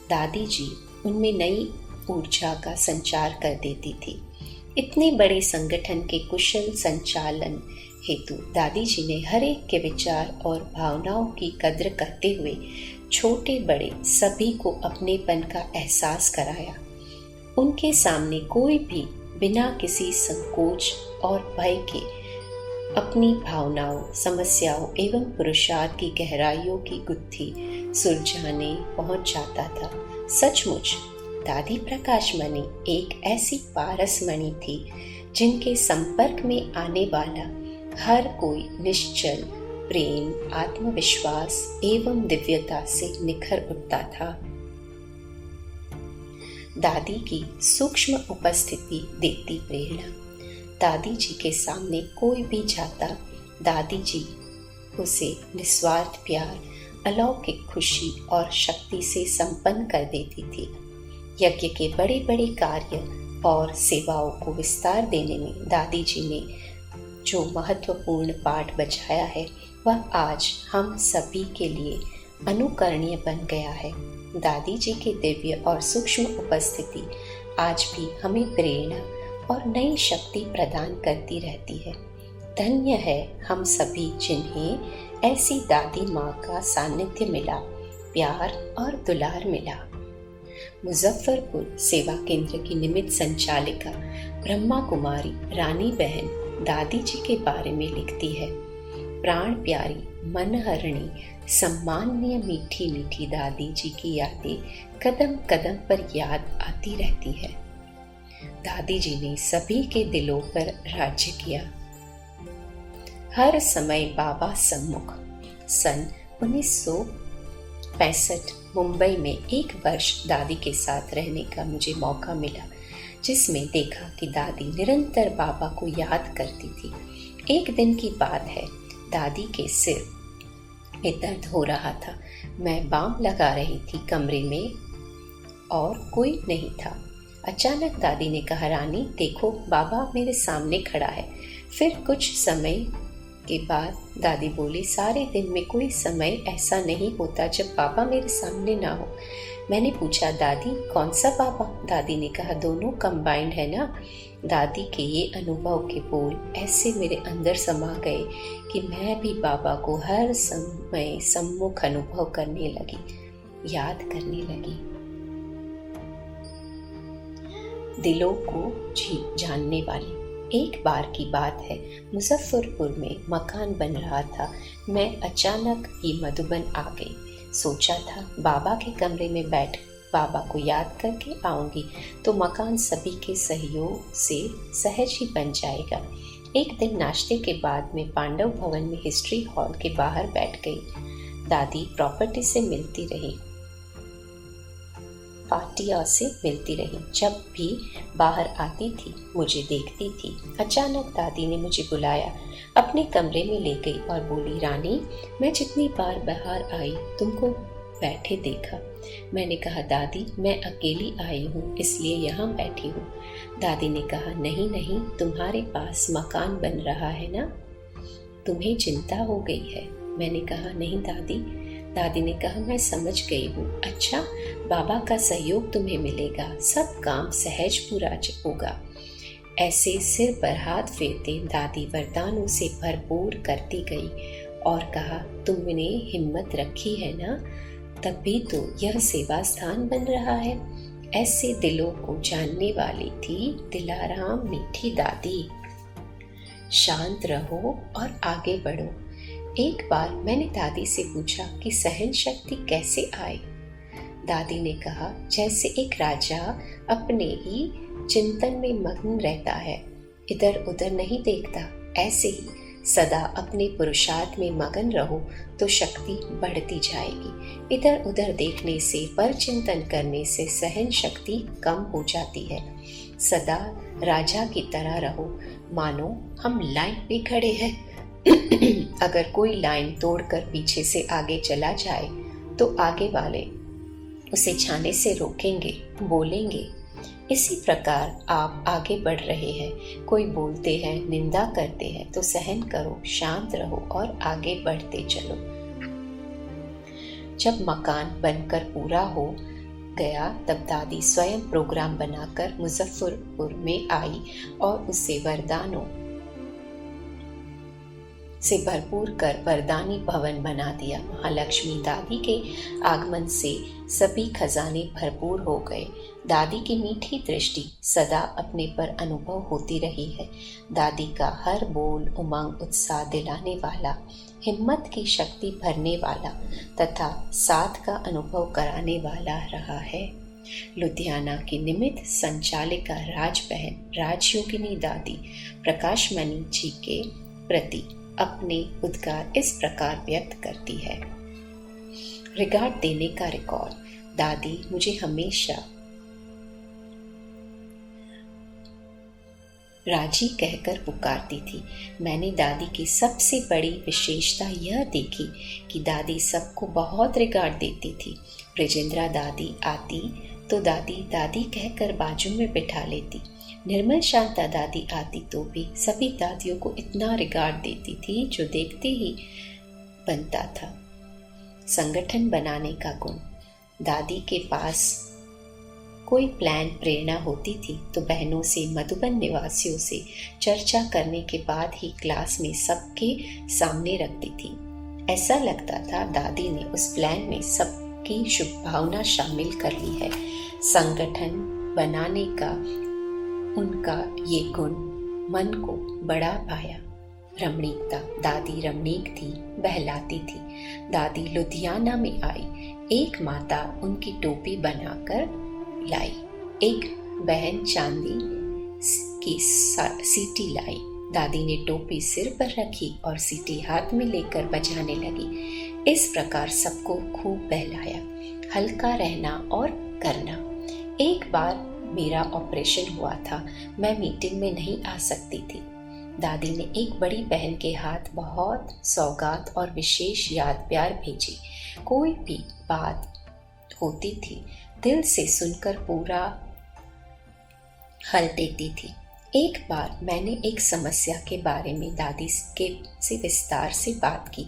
दादी जी उनमें नई ऊर्जा का संचार कर देती थी। इतने बड़े संगठन के कुशल संचालन हेतु दादी जी ने हर एक के विचार और भावनाओं की कद्र करते हुए छोटे बड़े सभी को अपनेपन का एहसास कराया। उनके सामने कोई भी बिना किसी संकोच और भय के अपनी भावनाओं, समस्याओं एवं पुरुषार्थ की गहराइयों की गुत्थी सुलझाने पहुंच जाता था। सचमुच दादी प्रकाशमणि एक ऐसी पारसमणि थी जिनके संपर्क में आने वाला हर कोई निश्चल प्रेम, आत्मविश्वास एवं दिव्यता से निखर उठता था। दादी की सूक्ष्म उपस्थिति देती प्रेरणा। दादी जी के सामने कोई भी जाता, दादी जी उसे निस्वार्थ प्यार, अलौकिक खुशी और शक्ति से संपन्न कर देती थी। यज्ञ के बड़े बड़े कार्य और सेवाओं को विस्तार देने में दादी जी ने जो महत्वपूर्ण पाठ बजाया है वह आज हम सभी के लिए अनुकरणीय बन गया है। दादी जी की दिव्य और सूक्ष्म उपस्थिति आज भी हमें प्रेरणा और नई शक्ति प्रदान करती रहती है। धन्य है हम सभी जिन्हें ऐसी दादी माँ का सानिध्य मिला, प्यार और दुलार मिला। मुजफ्फरपुर सेवा केंद्र की निमित्त संचालिका ब्रह्मा कुमारी रानी बहन दादी जी के बारे में लिखती है। प्राण प्यारी, मनहरणी, सम्माननीय मीठी मीठी दादी जी की यादें कदम कदम पर याद आती रहती है। दादी जी ने सभी के दिलों पर राज्य किया। हर समय बाबा सम्मुख। सन 1965 मुंबई में एक वर्ष दादी के साथ रहने का मुझे मौका मिला, जिसमें देखा कि दादी निरंतर बाबा को याद करती थी। एक दिन की बात है, दादी के सिर में दर्द हो रहा था। मैं बाम लगा रही थी कमरे में और कोई नहीं था। अचानक दादी ने कहा, रानी देखो बाबा मेरे सामने खड़ा है। फिर कुछ समय के बाद दादी बोली, सारे दिन में कोई समय ऐसा नहीं होता जब बाबा मेरे सामने ना हो। मैंने पूछा, दादी कौन सा बाबा? दादी ने कहा, दोनों कंबाइंड है ना। दादी के ये अनुभव के बोल ऐसे मेरे अंदर समा गए कि मैं भी बाबा को हर समय सम्मुख अनुभव करने लगी, याद करने लगी। दिलों को जानने वाली। एक बार की बात है, मुजफ्फरपुर में मकान बन रहा था। मैं अचानक ही मधुबन आ गई। सोचा था बाबा के कमरे में बैठ बाबा को याद करके आऊंगी तो मकान सभी के सहयोग से सहज ही बन जाएगा। एक दिन नाश्ते के बाद मैं पांडव भवन में हिस्ट्री हॉल के बाहर बैठ गई। दादी प्रॉपर्टी से मिलती रही, पार्टियों से मिलती रही। जब भी बाहर आती थी मुझे देखती थी। अचानक दादी ने मुझे बुलाया, अपने कमरे में ले गई और बोली, रानी, मैं जितनी बार बाहर आई तुमको बैठे देखा। मैंने कहा, दादी मैं अकेली आई हूँ इसलिए यहाँ बैठी हूँ। दादी ने कहा, नहीं नहीं, तुम्हारे पास मकान बन रहा है ना, तुम्हें चिंता हो गई है। मैंने कहा, नहीं दादी। दादी ने कहा, मैं समझ गई हूँ। अच्छा, बाबा का सहयोग तुम्हें मिलेगा, सब काम सहज पूरा होगा। ऐसे सिर पर हाथ फेरते दादी वरदानों से भरपूर करती गई और कहा, तुमने हिम्मत रखी है ना, तभी तो यह सेवा स्थान बन रहा है। ऐसे दिलों को जानने वाली थी दिलाराम मीठी दादी। शांत रहो और आगे बढ़ो। एक बार मैंने दादी से पूछा कि सहन शक्ति कैसे आए। दादी ने कहा, जैसे एक राजा अपने ही चिंतन में मग्न रहता है, इधर उधर नहीं देखता, ऐसे ही सदा अपने पुरुषार्थ में मगन रहो तो शक्ति बढ़ती जाएगी। इधर उधर देखने से, पर चिंतन करने से सहन शक्ति कम हो जाती है। सदा राजा की तरह रहो, मानो हम लाइन पे खड़े हैं। अगर कोई लाइन तोड़कर पीछे से आगे चला जाए तो आगे वाले उसे छाने से रोकेंगे, बोलेंगे। इसी प्रकार आप आगे बढ़ रहे हैं, कोई बोलते हैं, निंदा करते हैं तो सहन करो, शांत रहो और आगे बढ़ते चलो। जब मकान बनकर पूरा हो गया तब दादी स्वयं प्रोग्राम बनाकर मुजफ्फरपुर में आई और उसे वरदानों से भरपूर कर वरदानी भवन बना दिया। महालक्ष्मी दादी के आगमन से सभी खजाने भरपूर हो गए। दादी की मीठी दृष्टि सदा अपने पर अनुभव होती रही है। दादी का हर बोल उमंग उत्साह दिलाने वाला, हिम्मत की शक्ति भरने वाला तथा साथ का अनुभव कराने वाला रहा है। लुधियाना की निमित्त संचालिका राजबहन राजयोगिनी दादी प्रकाशमणि जी के प्रति अपने उद्गार इस प्रकार व्यक्त करती है। रिगार्ड देने का रिकॉर्ड। दादी मुझे हमेशा राजी कहकर पुकारती थी। मैंने दादी की सबसे बड़ी विशेषता यह देखी कि दादी सबको बहुत रिगार्ड देती थी। ब्रिजेंद्रा दादी आती तो दादी दादी कहकर बाजू में बिठा लेती। निर्मल शांता दादी आती तो भी सभी दादियों को इतना रिगार्ड देती थी जो देखते ही बनता था। संगठन बनाने का गुण। दादी के पास कोई प्लान प्रेरणा होती थी तो बहनों से, मधुबन निवासियों से चर्चा करने के बाद ही क्लास में सबके सामने रखती थी। ऐसा लगता था दादी ने उस प्लान में सबकी शुभ भावना शामिल कर ली है। संगठन बनाने का उनका ये गुण मन को बड़ा भाया। रमणीकता। दादी रमणीक थी, बहलाती थी। दादी लुधियाना में आई। एक माता उनकी टोपी बनाकर लाई, एक बहन चांदी की सीटी लाई। दादी ने टोपी सिर पर रखी और सीटी हाथ में लेकर बजाने लगी। इस प्रकार सबको खूब बहलाया। हल्का रहना और करना। एक बार मेरा ऑपरेशन हुआ था, मैं मीटिंग में नहीं आ सकती थी। दादी ने एक बड़ी बहन के हाथ बहुत सौगात और विशेष याद प्यार भेजी। कोई भी बात होती थी दिल से सुनकर पूरा हल देती थी। एक बार मैंने एक समस्या के बारे में दादी से विस्तार से बात की।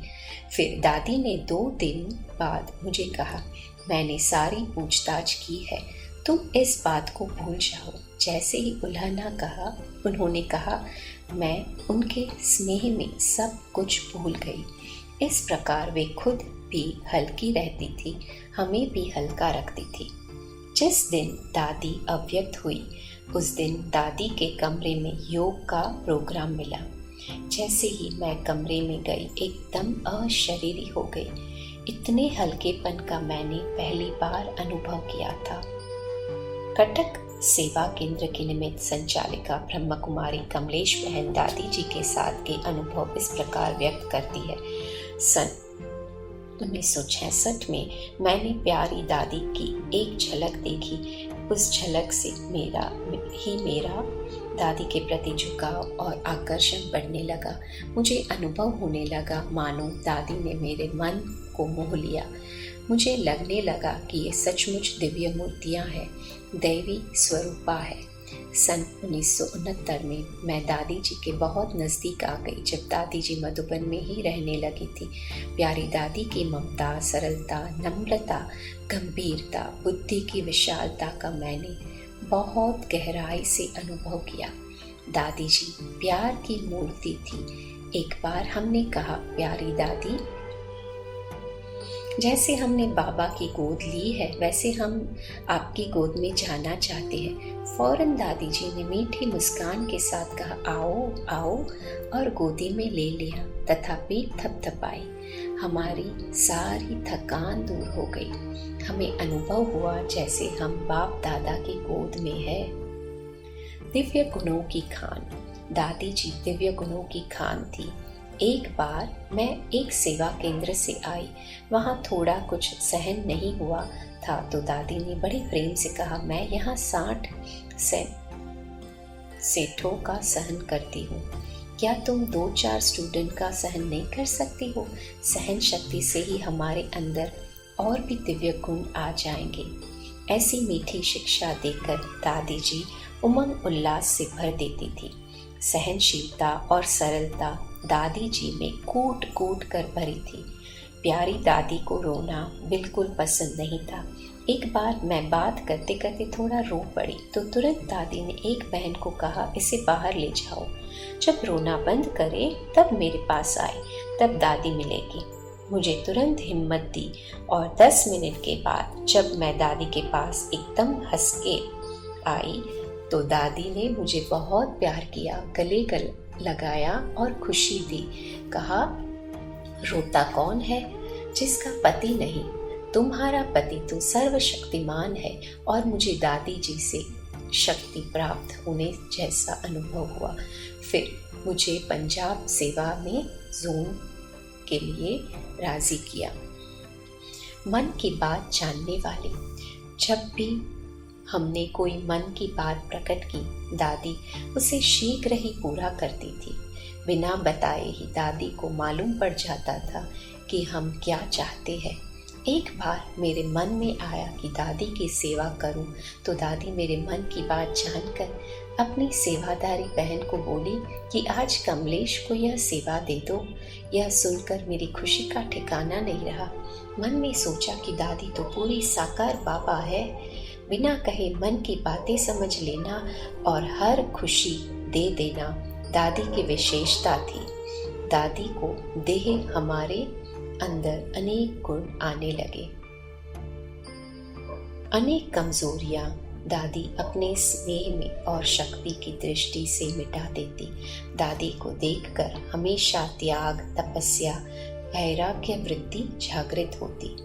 फिर दादी ने 2 दिन बाद मुझे कहा, मैंने सारी पूछताछ की है, तुम इस बात को भूल जाओ। जैसे ही उन्होंने कहा, मैं उनके स्नेह में सब कुछ भूल गई। इस प्रकार वे खुद भी हल्की रहती थी, हमें भी हल्का रखती थी। जिस दिन दादी अव्यक्त हुई उस दिन दादी के कमरे में योग का प्रोग्राम मिला। जैसे ही मैं कमरे में गई एकदम अशरीरी हो गई। इतने हल्केपन का मैंने पहली बार अनुभव किया था। कटक सेवा केंद्र की निमित्त संचालिका ब्रह्म कुमारी कमलेश बहन दादी जी के साथ के अनुभव इस प्रकार व्यक्त करती है। सन 1966 में मैंने प्यारी दादी की एक झलक देखी। उस झलक से मेरा दादी के प्रति झुकाव और आकर्षण बढ़ने लगा। मुझे अनुभव होने लगा मानो दादी ने मेरे मन को मोह लिया। मुझे लगने लगा कि ये सचमुच दिव्य मूर्तियाँ हैं, दैवी स्वरूपा है। सन 1969 में मैं दादी जी के बहुत नज़दीक आ गई, जब दादी जी मधुबन में ही रहने लगी थी। प्यारी दादी की ममता, सरलता, नम्रता, गंभीरता, बुद्धि की विशालता का मैंने बहुत गहराई से अनुभव किया। दादी जी प्यार की मूर्ति थी। एक बार हमने कहा, प्यारी दादी, जैसे हमने बाबा की गोद ली है वैसे हम आपकी गोद में जाना चाहते हैं। फौरन दादी जी ने मीठी मुस्कान के साथ कहा, आओ आओ, और गोदी में ले लिया तथा पीठ थपथपाई। हमारी सारी थकान दूर हो गई। हमें अनुभव हुआ जैसे हम बाप दादा की गोद में है। दिव्य गुणों की खान। दादी जी दिव्य गुणों की खान थी। एक बार मैं एक सेवा केंद्र से आई। वहाँ थोड़ा कुछ सहन नहीं हुआ था तो दादी ने बड़े प्रेम से कहा, मैं यहाँ 60 सेठों का सहन करती हूँ, क्या तुम 2-4 स्टूडेंट का सहन नहीं कर सकती हो? सहन शक्ति से ही हमारे अंदर और भी दिव्य गुण आ जाएंगे। ऐसी मीठी शिक्षा देकर दादी जी उमंग उल्लास से भर देती थी। सहनशीलता और सरलता दादी जी में कूट कूट कर भरी थी। प्यारी दादी को रोना बिल्कुल पसंद नहीं था। एक बार मैं बात करते करते थोड़ा रो पड़ी तो तुरंत दादी ने एक बहन को कहा, इसे बाहर ले जाओ, जब रोना बंद करे तब मेरे पास आए, तब दादी मिलेगी। मुझे तुरंत हिम्मत दी और 10 मिनट के बाद जब मैं दादी के पास एकदम हंस के आई तो दादी ने मुझे बहुत प्यार किया, गले लगाया और खुशी दी। कहा, रोता कौन है जिसका पति नहीं? तुम्हारा पति तो सर्वशक्तिमान है। और मुझे दादी जी से शक्ति प्राप्त होने जैसा अनुभव हुआ। फिर मुझे पंजाब सेवा में जोन के लिए राजी किया। मन की बात जानने वाले। जब भी हमने कोई मन की बात प्रकट की, दादी उसे शीघ्र ही पूरा करती थी। बिना बताए ही दादी को मालूम पड़ जाता था कि हम क्या चाहते हैं। एक बार मेरे मन में आया कि दादी की सेवा करूं, तो दादी मेरे मन की बात जानकर अपनी सेवादारी बहन को बोली कि आज कमलेश को यह सेवा दे दो। यह सुनकर मेरी खुशी का ठिकाना नहीं रहा। मन में सोचा कि दादी तो पूरी साकार बाबा है। बिना कहे मन की बातें समझ लेना और हर खुशी दे देना दादी की विशेषता थी। दादी को देह हमारे अंदर अनेक गुण आने लगे। अनेक कमजोरियां दादी अपने स्नेह में और शक्ति की दृष्टि से मिटा देती। दादी को देखकर हमेशा त्याग, तपस्या, वैराग्य वृत्ति जागृत होती।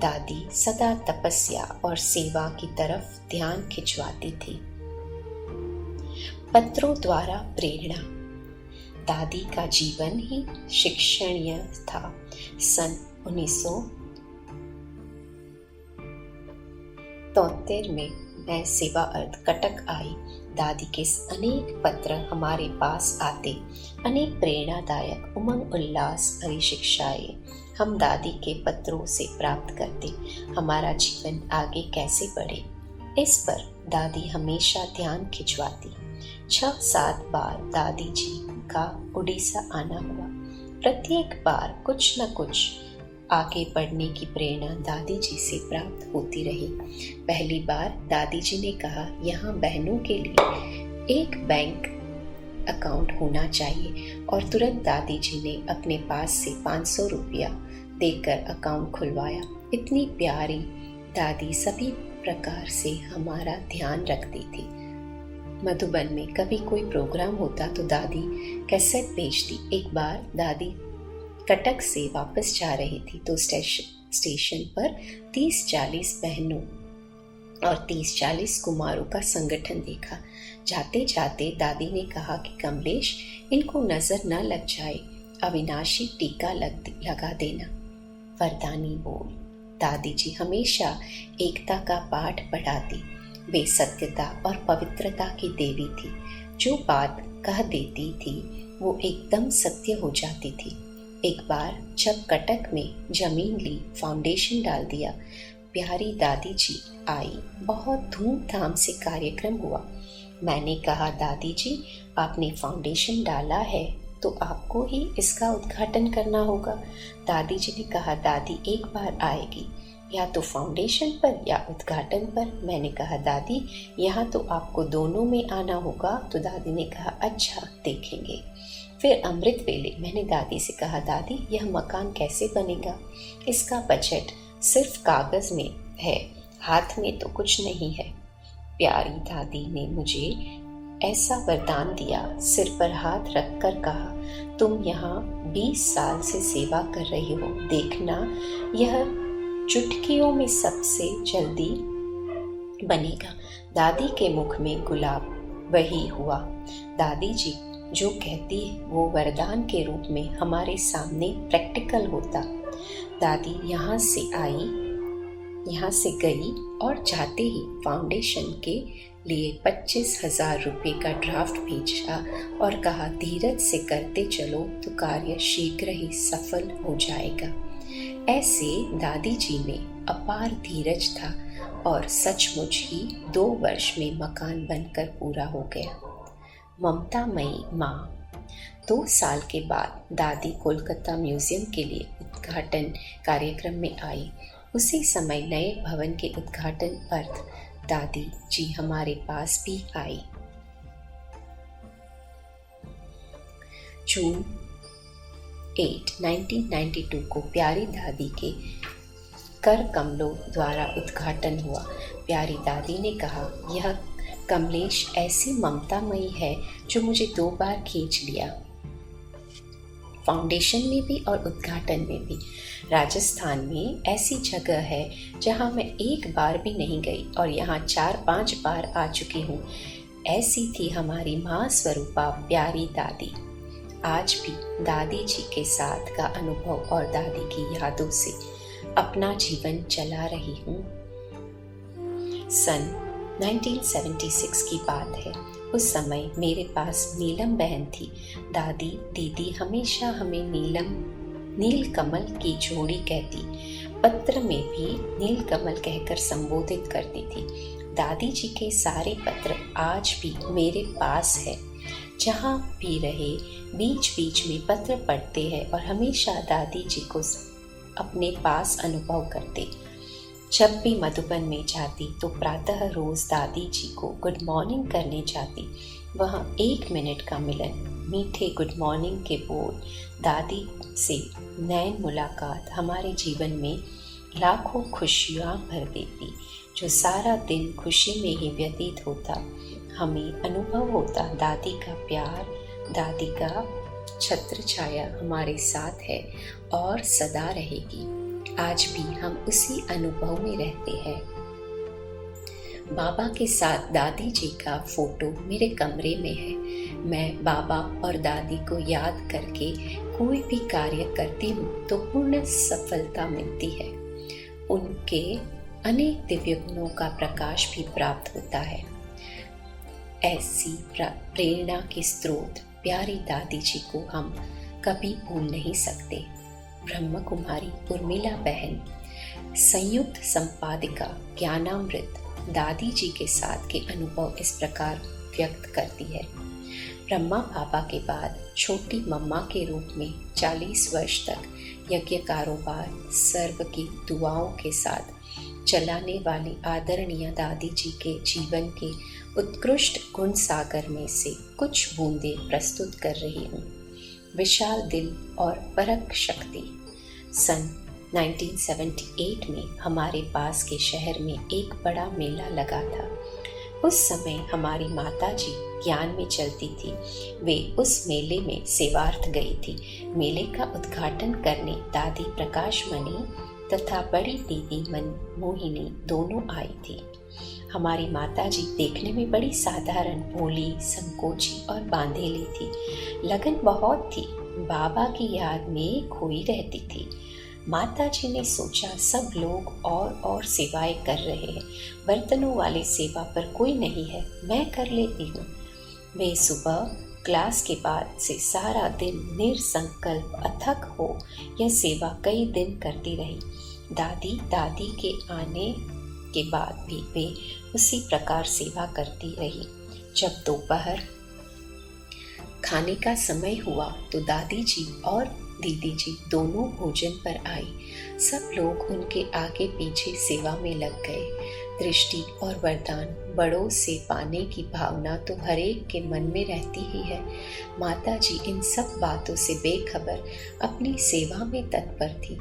दादी सदा तपस्या और सेवा की तरफ ध्यान खिंचवाती थी। पत्रों द्वारा प्रेरणा। दादी का जीवन ही शिक्षणीय था। सन 1973 में मैं सेवा अर्थ कटक आई। दादी के अनेक पत्र हमारे पास आते, अनेक प्रेरणादायक उमंग उल्लास भरी शिक्षाएं हम दादी के पत्रों से प्राप्त करते। हमारा जीवन आगे कैसे बढ़े, इस पर दादी हमेशा ध्यान खिंचवाती। 6-7 बार दादी जी का उड़ीसा आना हुआ। प्रत्येक बार कुछ न कुछ आगे बढ़ने की प्रेरणा दादी जी से प्राप्त होती रही। पहली बार दादी जी ने कहा, यहाँ बहनों के लिए एक बैंक अकाउंट होना चाहिए, और तुरंत दादी जी ने अपने पास से 500 रुपया देकर अकाउंट खुलवाया। इतनी प्यारी दादी सभी प्रकार से हमारा ध्यान रखती थी। मधुबन में कभी कोई प्रोग्राम होता तो दादी कैसेट भेजती। एक बार दादी कटक से वापस जा रही थी तो स्टेशन पर 30-40 बहनों और 30-40 कुमारों का संगठन देखा। जाते जाते दादी ने कहा कि कमलेश, इनको नजर न लग जाए, अविनाशी टीका लगा देना। वरदानी बोल। दादी जी हमेशा एकता का पाठ पढ़ाती। वे सत्यता और पवित्रता की देवी थी। जो बात कह देती थी वो एकदम सत्य हो जाती थी। एक बार जब कटक में जमीन ली, फाउंडेशन डाल दिया, प्यारी दादी जी आई। बहुत धूमधाम से कार्यक्रम हुआ। मैंने कहा, दादी जी आपने फाउंडेशन डाला है तो आपको ही इसका उद्घाटन करना होगा। दादी जी ने कहा, दादी एक बार आएगी, या तो फाउंडेशन पर या उद्घाटन पर। मैंने कहा, दादी यहाँ तो आपको दोनों में आना होगा। तो दादी ने कहा, अच्छा देखेंगे। फिर अमृत वेले मैंने दादी से कहा, दादी यह मकान कैसे बनेगा? इसका बजट सिर्फ कागज में है, हाथ में तो कुछ नहीं है। प्यारी दादी ने मुझे ऐसा वरदान दिया, सिर पर हाथ रखकर कहा, तुम यहाँ 20 साल से सेवा कर रही हो, देखना यह चुटकियों में सबसे जल्दी बनेगा। दादी के मुख में गुलाब वही हुआ। दादी जी जो कहती वो वरदान के रूप में हमारे सामने प्रैक्टिकल होता। दादी यहाँ से आई, यहाँ से गई और जाते ही फाउंडेशन के लिए 25,000 रुपये का ड्राफ्ट भेजा और कहा, धीरज से करते चलो तो कार्य शीघ्र ही सफल हो जाएगा। ऐसे दादी जी में अपार धीरज था और सचमुच ही 2 वर्ष में मकान बनकर पूरा हो गया। ममतामयी माँ। 2 साल के बाद दादी कोलकाता म्यूजियम के लिए उद्घाटन कार्यक्रम में आई। उसी समय नए भवन के उद्घाटन पर दादी जी हमारे पास भी आई। जून 8, 1992 को प्यारी दादी के कर कमलों द्वारा उद्घाटन हुआ। प्यारी दादी ने कहा, यह कमलेश ऐसी ममतामयी है जो मुझे 2 बार खींच लिया, फाउंडेशन में भी और उद्घाटन में भी। राजस्थान में ऐसी जगह है जहां मैं एक बार भी नहीं गई और यहाँ 4-5 बार आ चुकी हूँ। ऐसी थी हमारी माँ स्वरूपा प्यारी दादी। आज भी दादी जी के साथ का अनुभव और दादी की यादों से अपना जीवन चला रही हूँ। सन 1976 की बात है। उस समय मेरे पास नीलम बहन थी। दादी दीदी हमेशा हमें नील कमल की जोड़ी कहती, पत्र में भी नील कमल कहकर संबोधित करती थी। दादी जी के सारे पत्र आज भी मेरे पास है। जहाँ भी रहे बीच बीच में पत्र पढ़ते हैं और हमेशा दादी जी को अपने पास अनुभव करते। जब भी मधुबन में जाती तो प्रातः रोज दादी जी को गुड मॉर्निंग करने जाती। वहाँ 1 मिनट का मिलन, मीठे गुड मॉर्निंग के बोल, दादी से नैन मुलाकात हमारे जीवन में लाखों खुशियाँ भर देती। जो सारा दिन खुशी में ही व्यतीत होता, हमें अनुभव होता दादी का प्यार, दादी का छत्र छाया हमारे साथ है और सदा रहेगी। आज भी हम उसी अनुभव में रहते हैं। बाबा के साथ दादी जी का फोटो मेरे कमरे में है। मैं बाबा और दादी को याद करके कोई भी कार्य करती हूँ तो पूर्ण सफलता मिलती है। उनके अनेक दिव्य गुणों का प्रकाश भी प्राप्त होता है। ऐसी प्रेरणा के स्रोत प्यारी दादी जी को हम कभी भूल नहीं सकते। ब्रह्म कुमारी उर्मिला बहन, संयुक्त संपादिका ज्ञानामृत, दादी जी के साथ के अनुभव इस प्रकार व्यक्त करती है। ब्रह्मा बाबा के बाद छोटी मम्मा के रूप में 40 वर्ष तक यज्ञ कारोबार सर्व की दुआओं के साथ चलाने वाली आदरणीय दादी जी के जीवन के उत्कृष्ट गुण सागर में से कुछ बूंदें प्रस्तुत कर रही हूँ। विशाल दिल और परख शक्ति। सन 1978 में हमारे पास के शहर में एक बड़ा मेला लगा था। उस समय हमारी माता जी ज्ञान में चलती थी। वे उस मेले में सेवार्थ गई थी। मेले का उद्घाटन करने दादी प्रकाशमणि तथा बड़ी दीदी मोहिनी दोनों आई थी। हमारी माताजी देखने में बड़ी साधारण, भोली, संकोची और बांधेली थी। लगन बहुत थी, बाबा की याद में खोई रहती थी। माताजी ने सोचा सब लोग और सेवाएं कर रहे हैं, बर्तनों वाली सेवा पर कोई नहीं है, मैं कर लेती हूँ। वे सुबह क्लास के बाद से सारा दिन निरसंकल्प अथक हो यह सेवा कई दिन करती रही। दादी के आने के बाद भी वे उसी प्रकार सेवा करती रही। जब दोपहर खाने का समय हुआ तो दादी जी और दीदी जी दोनों भोजन पर आई। सब लोग उनके आगे पीछे सेवा में लग गए। दृष्टि और वरदान बड़ों से पाने की भावना तो हरेक के मन में रहती ही है। माता जी इन सब बातों से बेखबर अपनी सेवा में तत्पर थी।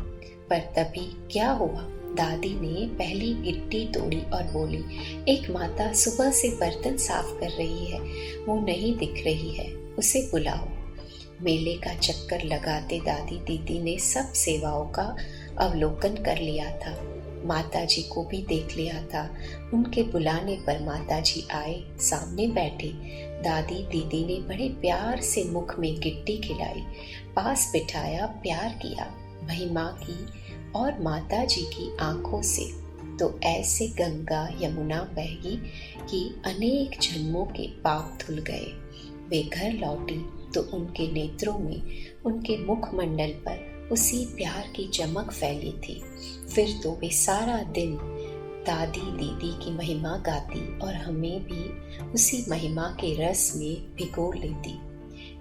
पर तभी क्या हुआ, दादी ने पहली गिट्टी तोड़ी और बोली, एक माता सुबह से बर्तन साफ कर रही है, वो नहीं दिख रही है, उसे बुलाओ। मेले का चक्कर लगाते दादी दीदी ने सब सेवाओं का अवलोकन कर लिया था। माताजी को भी देख लिया था। उनके बुलाने पर माताजी आए, सामने बैठे। दादी दीदी ने बड़े प्यार से मुख में गिट्टी खिलाई, पास बिठाया, प्यार किया। महिमा की और माताजी की आंखों से तो ऐसे गंगा यमुना बहगी कि अनेक जन्मों के पाप धुल गए। वे घर लौटी तो उनके नेत्रों में, उनके मुखमंडल पर उसी प्यार की चमक फैली थी। फिर तो वे सारा दिन दादी दीदी की महिमा गाती और हमें भी उसी महिमा के रस में भिगो लेती।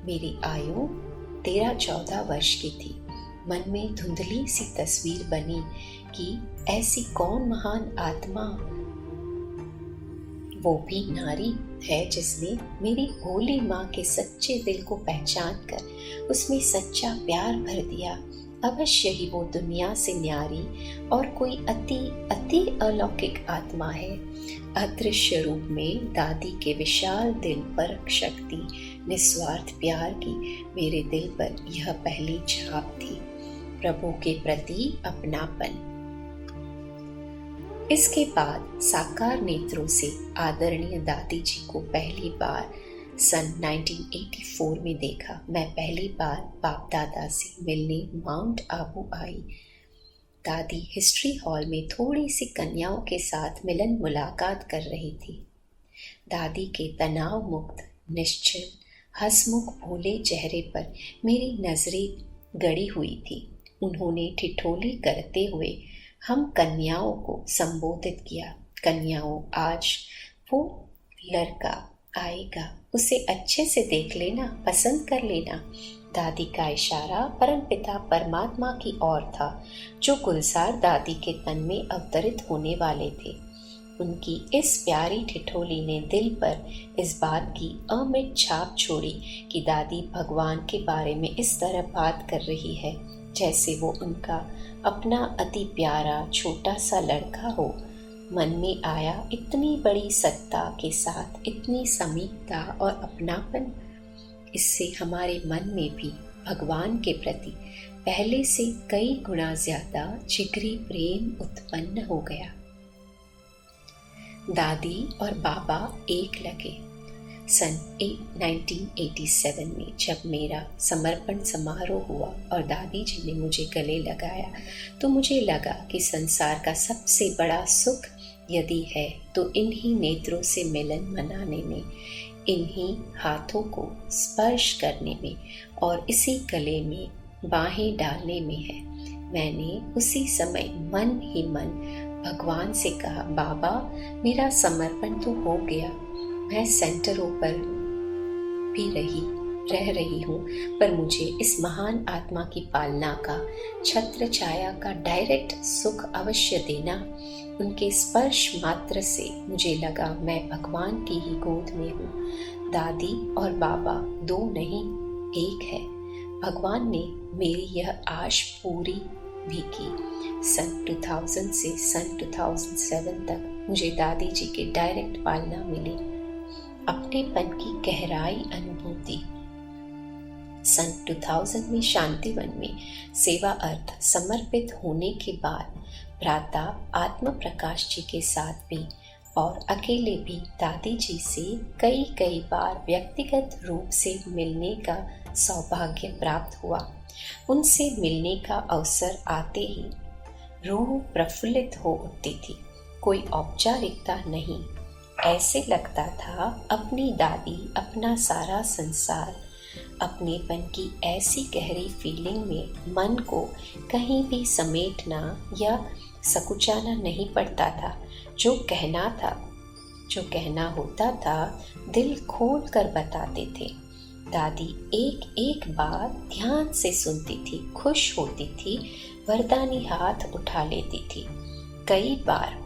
मेरी आयु 13-14 वर्ष की थी। मन में धुंधली सी तस्वीर बनी कि ऐसी कौन महान आत्मा, वो भी नारी है, जिसने मेरी भोली माँ के सच्चे दिल को पहचान कर उसमें सच्चा प्यार भर दिया। अवश्य ही वो दुनिया से न्यारी और कोई अति अति अलौकिक आत्मा है। अदृश्य रूप में दादी के विशाल दिल पर शक्ति, निस्वार्थ प्यार की मेरे दिल पर यह पहली छाप थी, प्रभु के प्रति अपनापन। इसके बाद साकार नेत्रों से आदरणीय दादी जी को पहली बार सन 1984 में देखा। मैं पहली बार बाप दादा से मिलने माउंट आबू आई। दादी हिस्ट्री हॉल में थोड़ी सी कन्याओं के साथ मिलन मुलाकात कर रही थी। दादी के तनाव मुक्त, निश्चल, हंसमुख भोले चेहरे पर मेरी नजरें गड़ी हुई थी। उन्होंने ठिठोली करते हुए हम कन्याओं को संबोधित किया। कन्याओं, आज वो लड़का आएगा, उसे अच्छे से देख लेना, पसंद कर लेना। दादी का इशारा परमपिता परमात्मा की ओर था, जो गुलजार दादी के तन में अवतरित होने वाले थे। उनकी इस प्यारी ठिठोली ने दिल पर इस बात की अमिट छाप छोड़ी कि दादी भगवान के बारे में इस तरह बात कर रही है जैसे वो उनका अपना अति प्यारा छोटा सा लड़का हो। मन में आया, इतनी बड़ी सत्ता के साथ इतनी समीपता और अपनापन, इससे हमारे मन में भी भगवान के प्रति पहले से कई गुना ज्यादा जिगरी प्रेम उत्पन्न हो गया। दादी और बाबा एक लगे। सन 1987 में जब मेरा समर्पण समारोह हुआ और दादी जी ने मुझे गले लगाया तो मुझे लगा कि संसार का सबसे बड़ा सुख यदि है तो इन्हीं नेत्रों से मिलन मनाने में, इन्हीं हाथों को स्पर्श करने में और इसी गले में बाहें डालने में है। मैंने उसी समय मन ही मन भगवान से कहा, बाबा मेरा समर्पण तो हो गया, मैं सेंटरों पर भी रह रही हूँ, पर मुझे इस महान आत्मा की पालना का, छत्र छाया का डायरेक्ट सुख अवश्य देना। उनके स्पर्श मात्र से मुझे लगा मैं भगवान की ही गोद में हूँ। दादी और बाबा दो नहीं एक है। भगवान ने मेरी यह आश पूरी भी की। सन 2000 से सन 2007 तक मुझे दादी जी के डायरेक्ट पालना मिली। अपनेपन की गहराई अनुभूति। सन 2000 में शांतिवन में सेवा अर्थ समर्पित होने के बाद भ्राता आत्म प्रकाश जी के साथ भी और अकेले भी दादी जी से कई बार व्यक्तिगत रूप से मिलने का सौभाग्य प्राप्त हुआ। उनसे मिलने का अवसर आते ही रूह प्रफुल्लित हो उठती थी। कोई औपचारिकता नहीं, ऐसे लगता था अपनी दादी, अपना सारा संसार, अपनेपन की ऐसी गहरी फीलिंग में मन को कहीं भी समेटना या सकुचाना नहीं पड़ता था। जो कहना होता था दिल खोल कर बताते थे। दादी एक एक बात ध्यान से सुनती थी, खुश होती थी, वरदानी हाथ उठा लेती थी। कई बार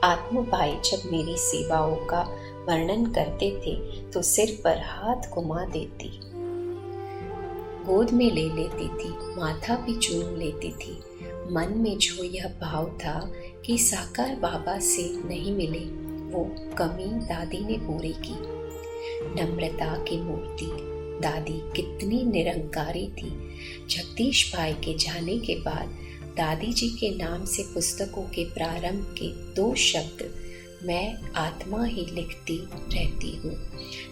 आत्म भाई जब मेरी सेवाओं का वर्णन करते थे तो सिर पर हाथ घुमा देती, गोद में ले लेती थी, माथा भी चूम लेती थी। मन में जो यह भाव था कि साकार बाबा से नहीं मिले, वो कमी दादी ने पूरी की। नम्रता की मूर्ति दादी कितनी निरंकारी थी। जगदीश भाई के जाने के बाद दादी जी के नाम से पुस्तकों के प्रारंभ के 2 शब्द मैं आत्मा ही लिखती रहती हूँ।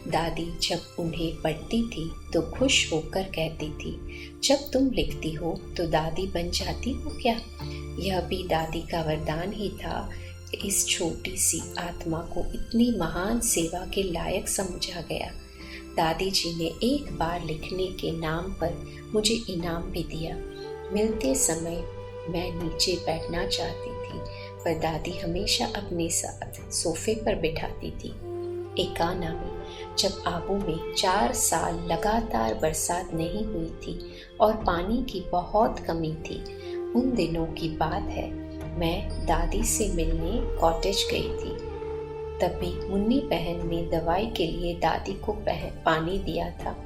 दादी जब उन्हें पढ़ती थी तो खुश होकर कहती थी, जब तुम लिखती हो तो दादी बन जाती हो क्या? यह भी दादी का वरदान ही था। इस छोटी सी आत्मा को इतनी महान सेवा के लायक समझा गया। दादी जी ने एक बार लिखने के नाम पर मुझे इनाम भी दिया। मिलते समय मैं नीचे बैठना चाहती थी, पर दादी हमेशा अपने साथ सोफे पर बिठाती थी। एकाना में जब आबू में 4 साल लगातार बरसात नहीं हुई थी और पानी की बहुत कमी थी, उन दिनों की बात है। मैं दादी से मिलने कॉटेज गई थी। तभी मुन्नी बहन ने दवाई के लिए दादी को पानी दिया था।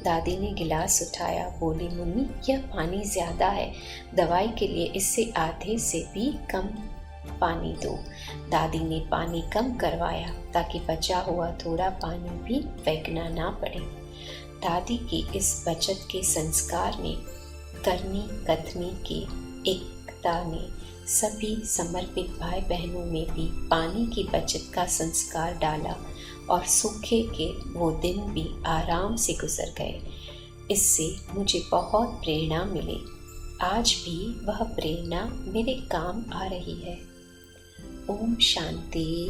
दादी ने गिलास उठाया, बोली, मुन्नी यह पानी ज़्यादा है, दवाई के लिए इससे आधे से भी कम पानी दो। दादी ने पानी कम करवाया ताकि बचा हुआ थोड़ा पानी भी फेंकना ना पड़े। दादी की इस बचत के संस्कार ने, करनी कथनी की एकता ने सभी समर्पित भाई बहनों में भी पानी की बचत का संस्कार डाला और सूखे के वो दिन भी आराम से गुजर गए। इससे मुझे बहुत प्रेरणा मिली। आज भी वह प्रेरणा मेरे काम आ रही है। ओम शांति।